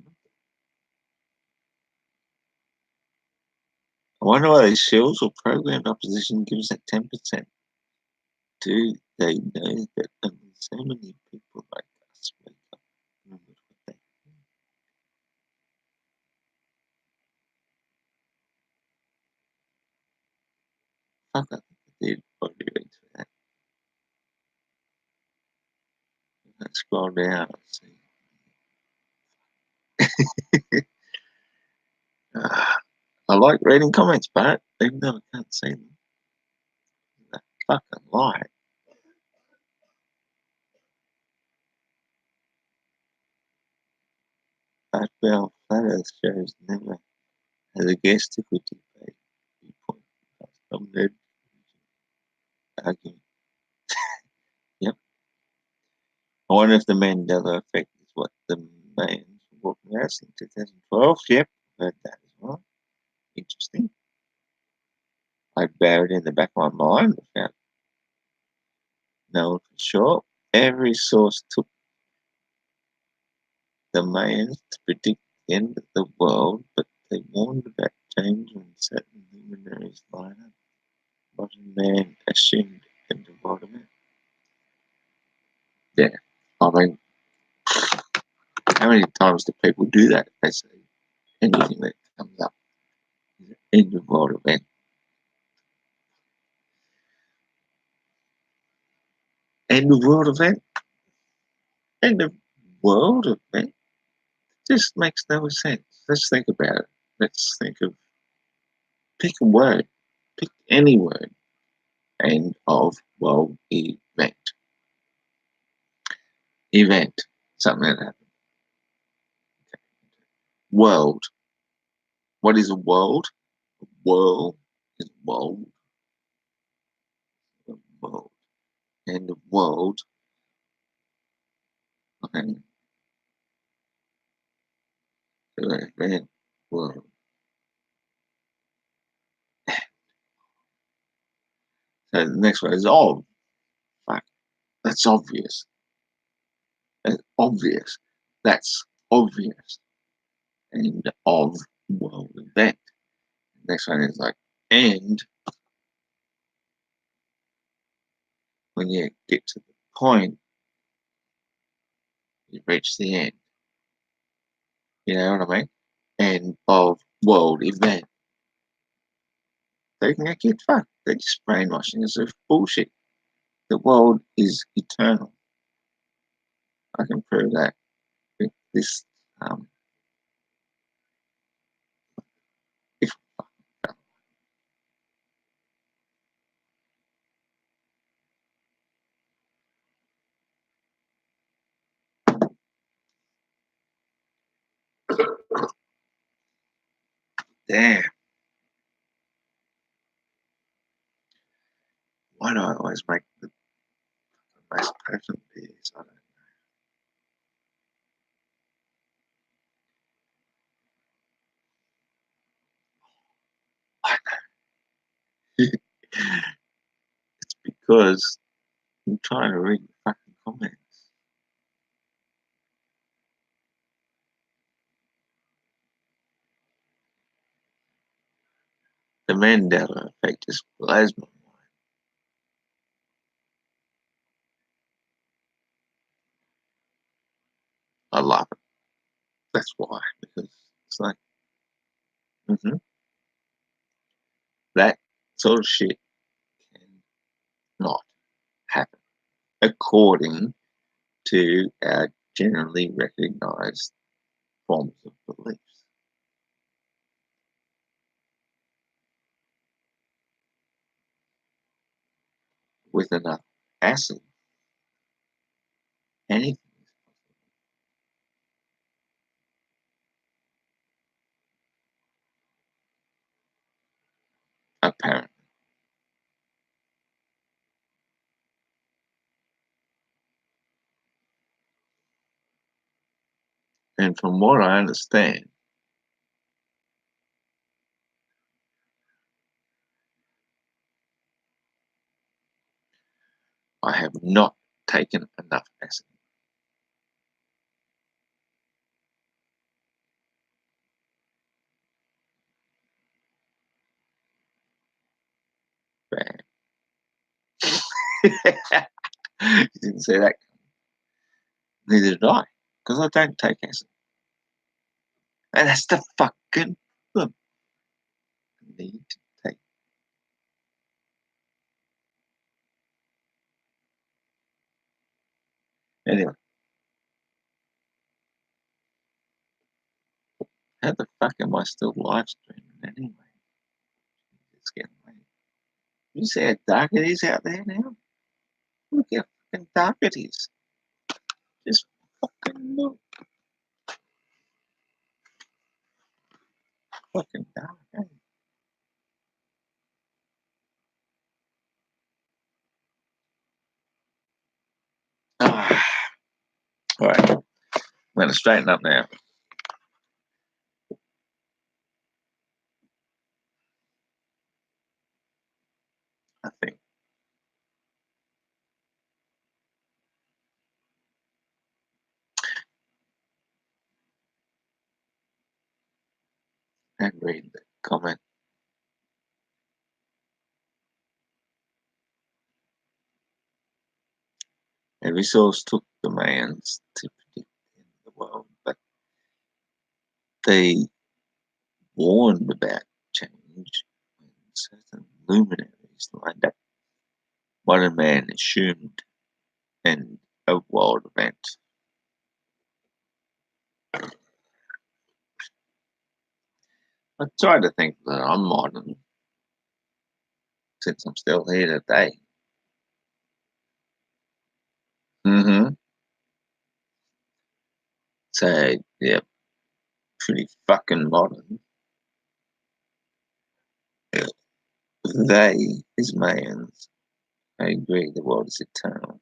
I wonder why these shields or programmed opposition gives that 10%. Do they know that only so many people like us wake up and remember what they fuck, I think I did probably read through that. Let's scroll down and see. I like reading comments, but even though I can't see them. That fucking lie. Fat Bell Flat Earth shows never has a guest who could debate viewpoint dominated argument. Yep. I wonder if the Mandela effect is what the Mayans were walking around in 2012. Yep, heard that as well. Interesting. I buried in the back of my mind without knowing for sure. Every source took the Mayans to predict the end of the world, but they warned about change when certain luminaries line up. Modern man assumed and devoted it. Yeah, I mean, How many times do people do that? They say anything that comes up is an end of world event. End of world event? End of world event? Just makes no sense. Let's think about it. Let's think of, pick a word, pick any word. End of world event. Event, something that happened. World. What is a world? A world is world. A world. End of world. Okay. Event. World. So the next one is of. Fuck. That's obvious. That's obvious. That's obvious. End of world event. Next one is like end. When you get to the point, you reach the end. You know what I mean? End of world event. They can get fucked. They're just brainwashing us with bullshit. The world is eternal. I can prove that with this. If damn, why do I always make the most potent beers? I don't know. It's because I'm trying to read the fucking comments. The Mandela effect just blows my mind. I love it. That's why. Because it's like, that sort of shit cannot happen according to our generally recognized forms of beliefs. With enough acid, anything is possible, apparently. And from what I understand, I have not taken enough acid. Bad. You didn't say that. Neither did I, because I don't take acid. And that's the fucking problem. I need to take. Anyway, how the fuck am I still live streaming anyway? It's getting late. You see how dark it is out there now? Look how fucking dark it is. Just fucking look. Fucking dark, eh? Ah, all right, I'm going to straighten up now. I think. And read the comment. Every source took demands to predict the end of the world, but they warned about change when certain luminaries lined up what a man assumed and a wild event. I try to think that I'm modern since I'm still here today. Mm-hmm. So, yeah, pretty fucking modern. They is Mayans. I agree, the world is eternal.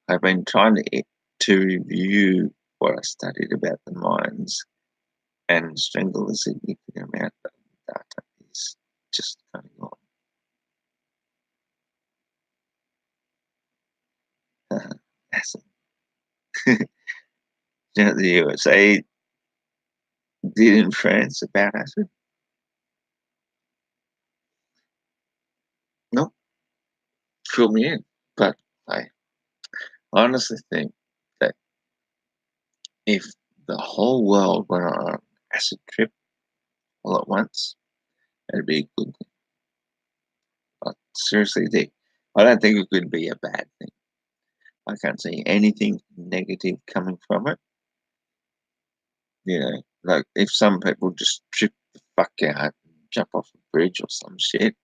I've been trying to review what I studied about the minds and strangle a significant amount of data is just going on. Acid. You know, the USA did in France about acid? Nope, fill me in. But I honestly think that if the whole world went on an acid trip all at once, it'd be a good thing. I seriously think. I don't think it could be a bad thing. I can't see anything negative coming from it. You know, like if some people just trip the fuck out and jump off a bridge or some shit,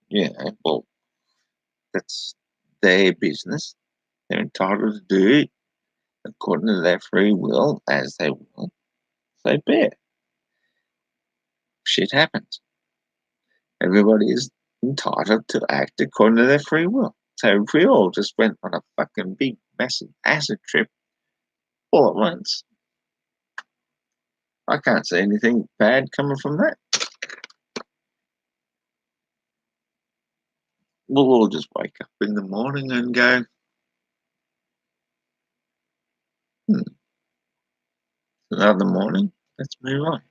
you know, well, that's their business. They're entitled to do it according to their free will as they will. So be it. Shit happens. Everybody is entitled to act according to their free will. So if we all just went on a fucking big, massive acid trip all at once, I can't see anything bad coming from that. We'll all just wake up in the morning and go, another morning, let's move on.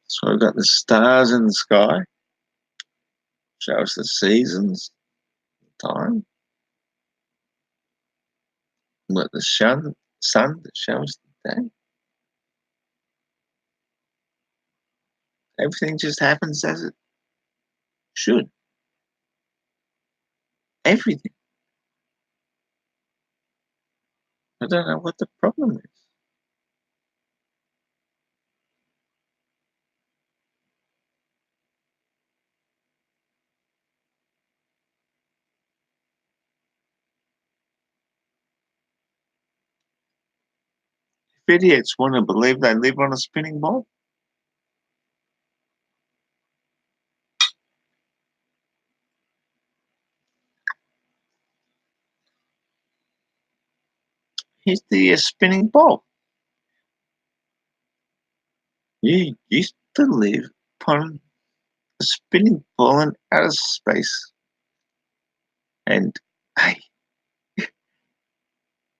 So we've got the stars in the sky, show us the seasons, time. We've got the sun that shows the day. Everything just happens as it should. Everything. I don't know what the problem is. If idiots want to believe they live on a spinning ball, here's the spinning ball. You used to live upon a spinning ball in outer space. And hey,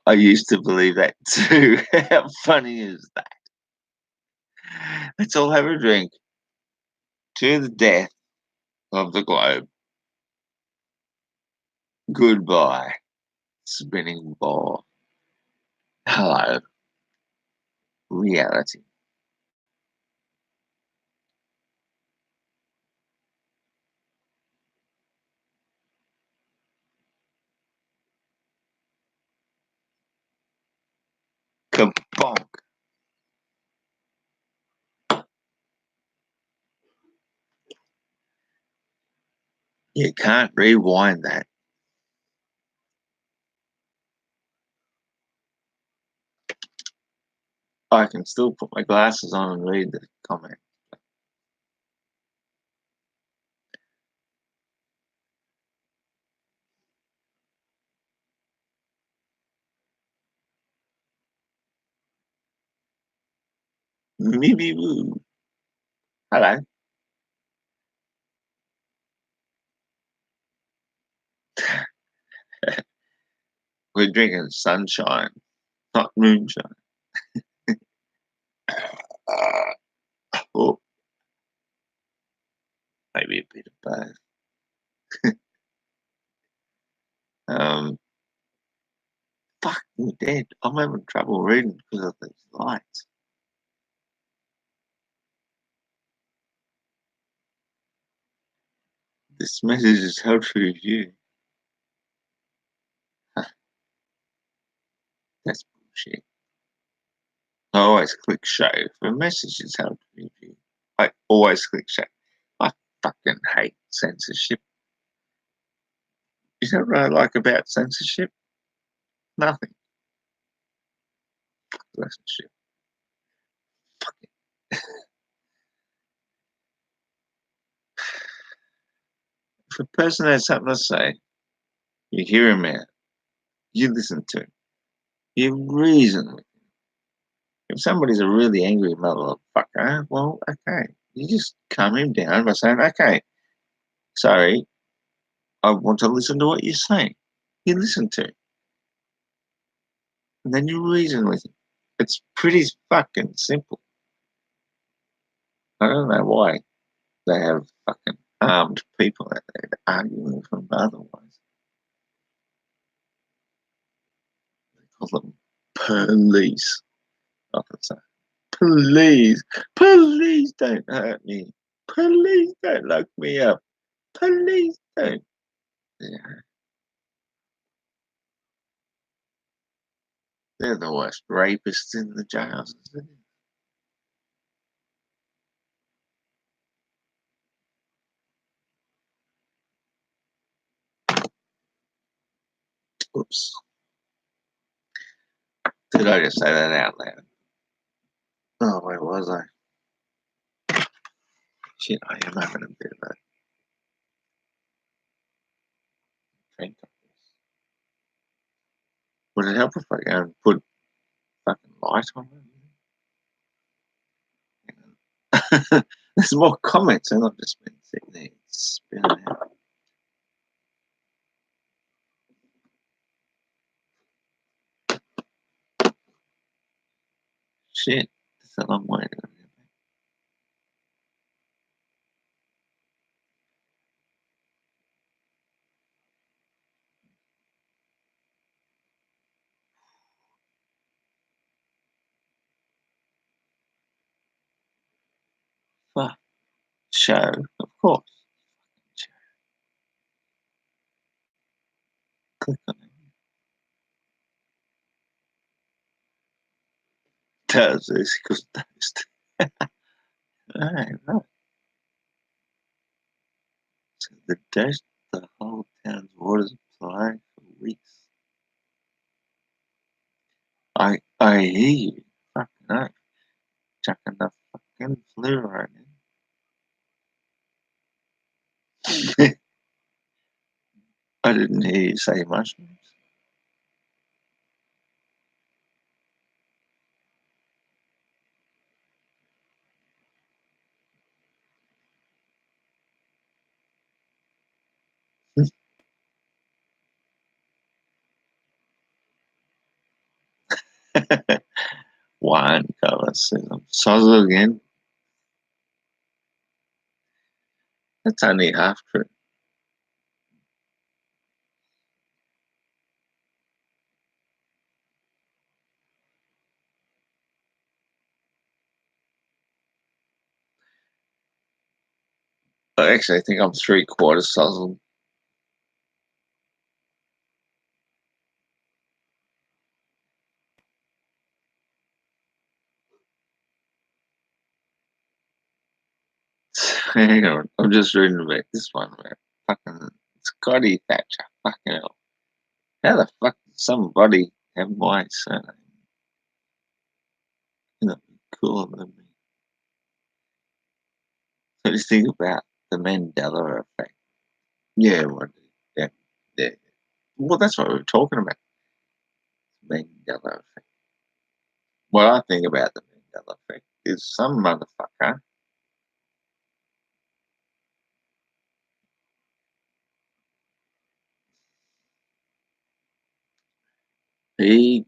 I used to believe that too. How funny is that? Let's all have a drink to the death of the globe. Goodbye, spinning ball. Hello, reality. Kabonk. You can't rewind that. I can still put my glasses on and read the comment. Maybe woo. Hello. We're drinking sunshine, not moonshine. Uh, oh, dead. I'm having trouble reading because of these lights. This message is held for review. That's bullshit. I always click show if a message is held for review. I always click show. I fucking hate censorship. You know what I like about censorship? Nothing. Censorship. Fuck it. If a person has something to say, you hear him out. You listen to him. You reason with him. If somebody's a really angry motherfucker, well, okay. You just calm him down by saying, okay, sorry, I want to listen to what you're saying. You listen to him. And then you reason with him. It's pretty fucking simple. I don't know why they have fucking armed people out there arguing with them otherwise. They call them police officer. Please don't hurt me. Please don't lock me up. Please don't. Yeah, they're the worst rapists in the jails, isn't it? Oops. Did I just say that out loud? Oh, where was I? Shit, I am having a bit of a drink of this. Would it help if I go and put fucking light on it? There's more comments and I've just been sitting there spinning out. Shit, it's a long way to go. Fuck. Show, of course. Click on it. Does this equals toast? Alright, right. So the dash the whole town's water supply for weeks. I hear you. Fucking no. Chucking the fucking flu right now. I didn't hear you say mushrooms. Wine colour system. Sozzle again. That's only half true. Actually, I think I'm 3/4 sozzled. Hang on, I'm just reading about this one about fucking Scotty Thatcher. Fucking hell. How the fuck did somebody have my surname? That'd be cooler than me. So just think about the Mandela effect. Yeah, yeah, yeah. Well, that's what we were talking about. Mandela effect. What I think about the Mandela effect is some motherfucker he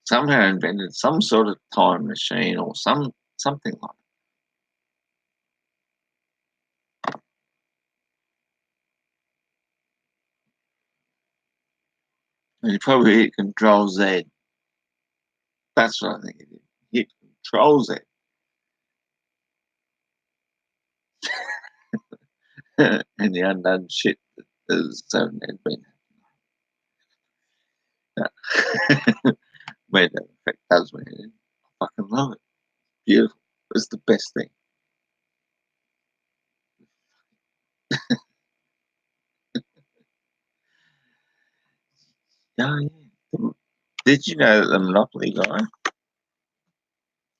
somehow invented some sort of time machine or something like And you probably hit Control Z. That's what I think it did. Hit Control Z. And the undone shit that has been made that effect does me. I fucking love it. Beautiful. It's the best thing. Oh, yeah. Did you know that the Monopoly guy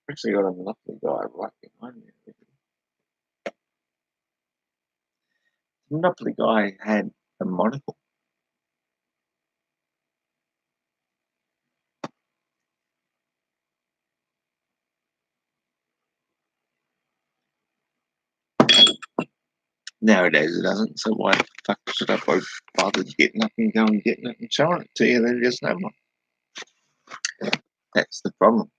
actually got a Monopoly guy right behind me? The Monopoly guy had a monocle. Nowadays it doesn't, so why the fuck should I bother getting up and going and getting it and showing it to you? They just have one. That's the problem.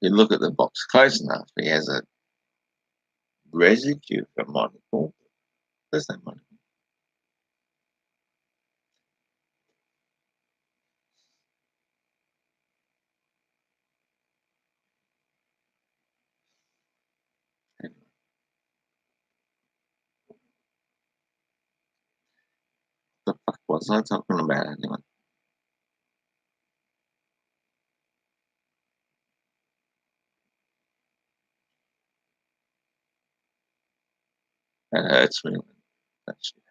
You look at the box close enough, he has a residue of a monocle. There's no monocle. Anyway, the fuck was I talking about anyway? That hurts me when that shit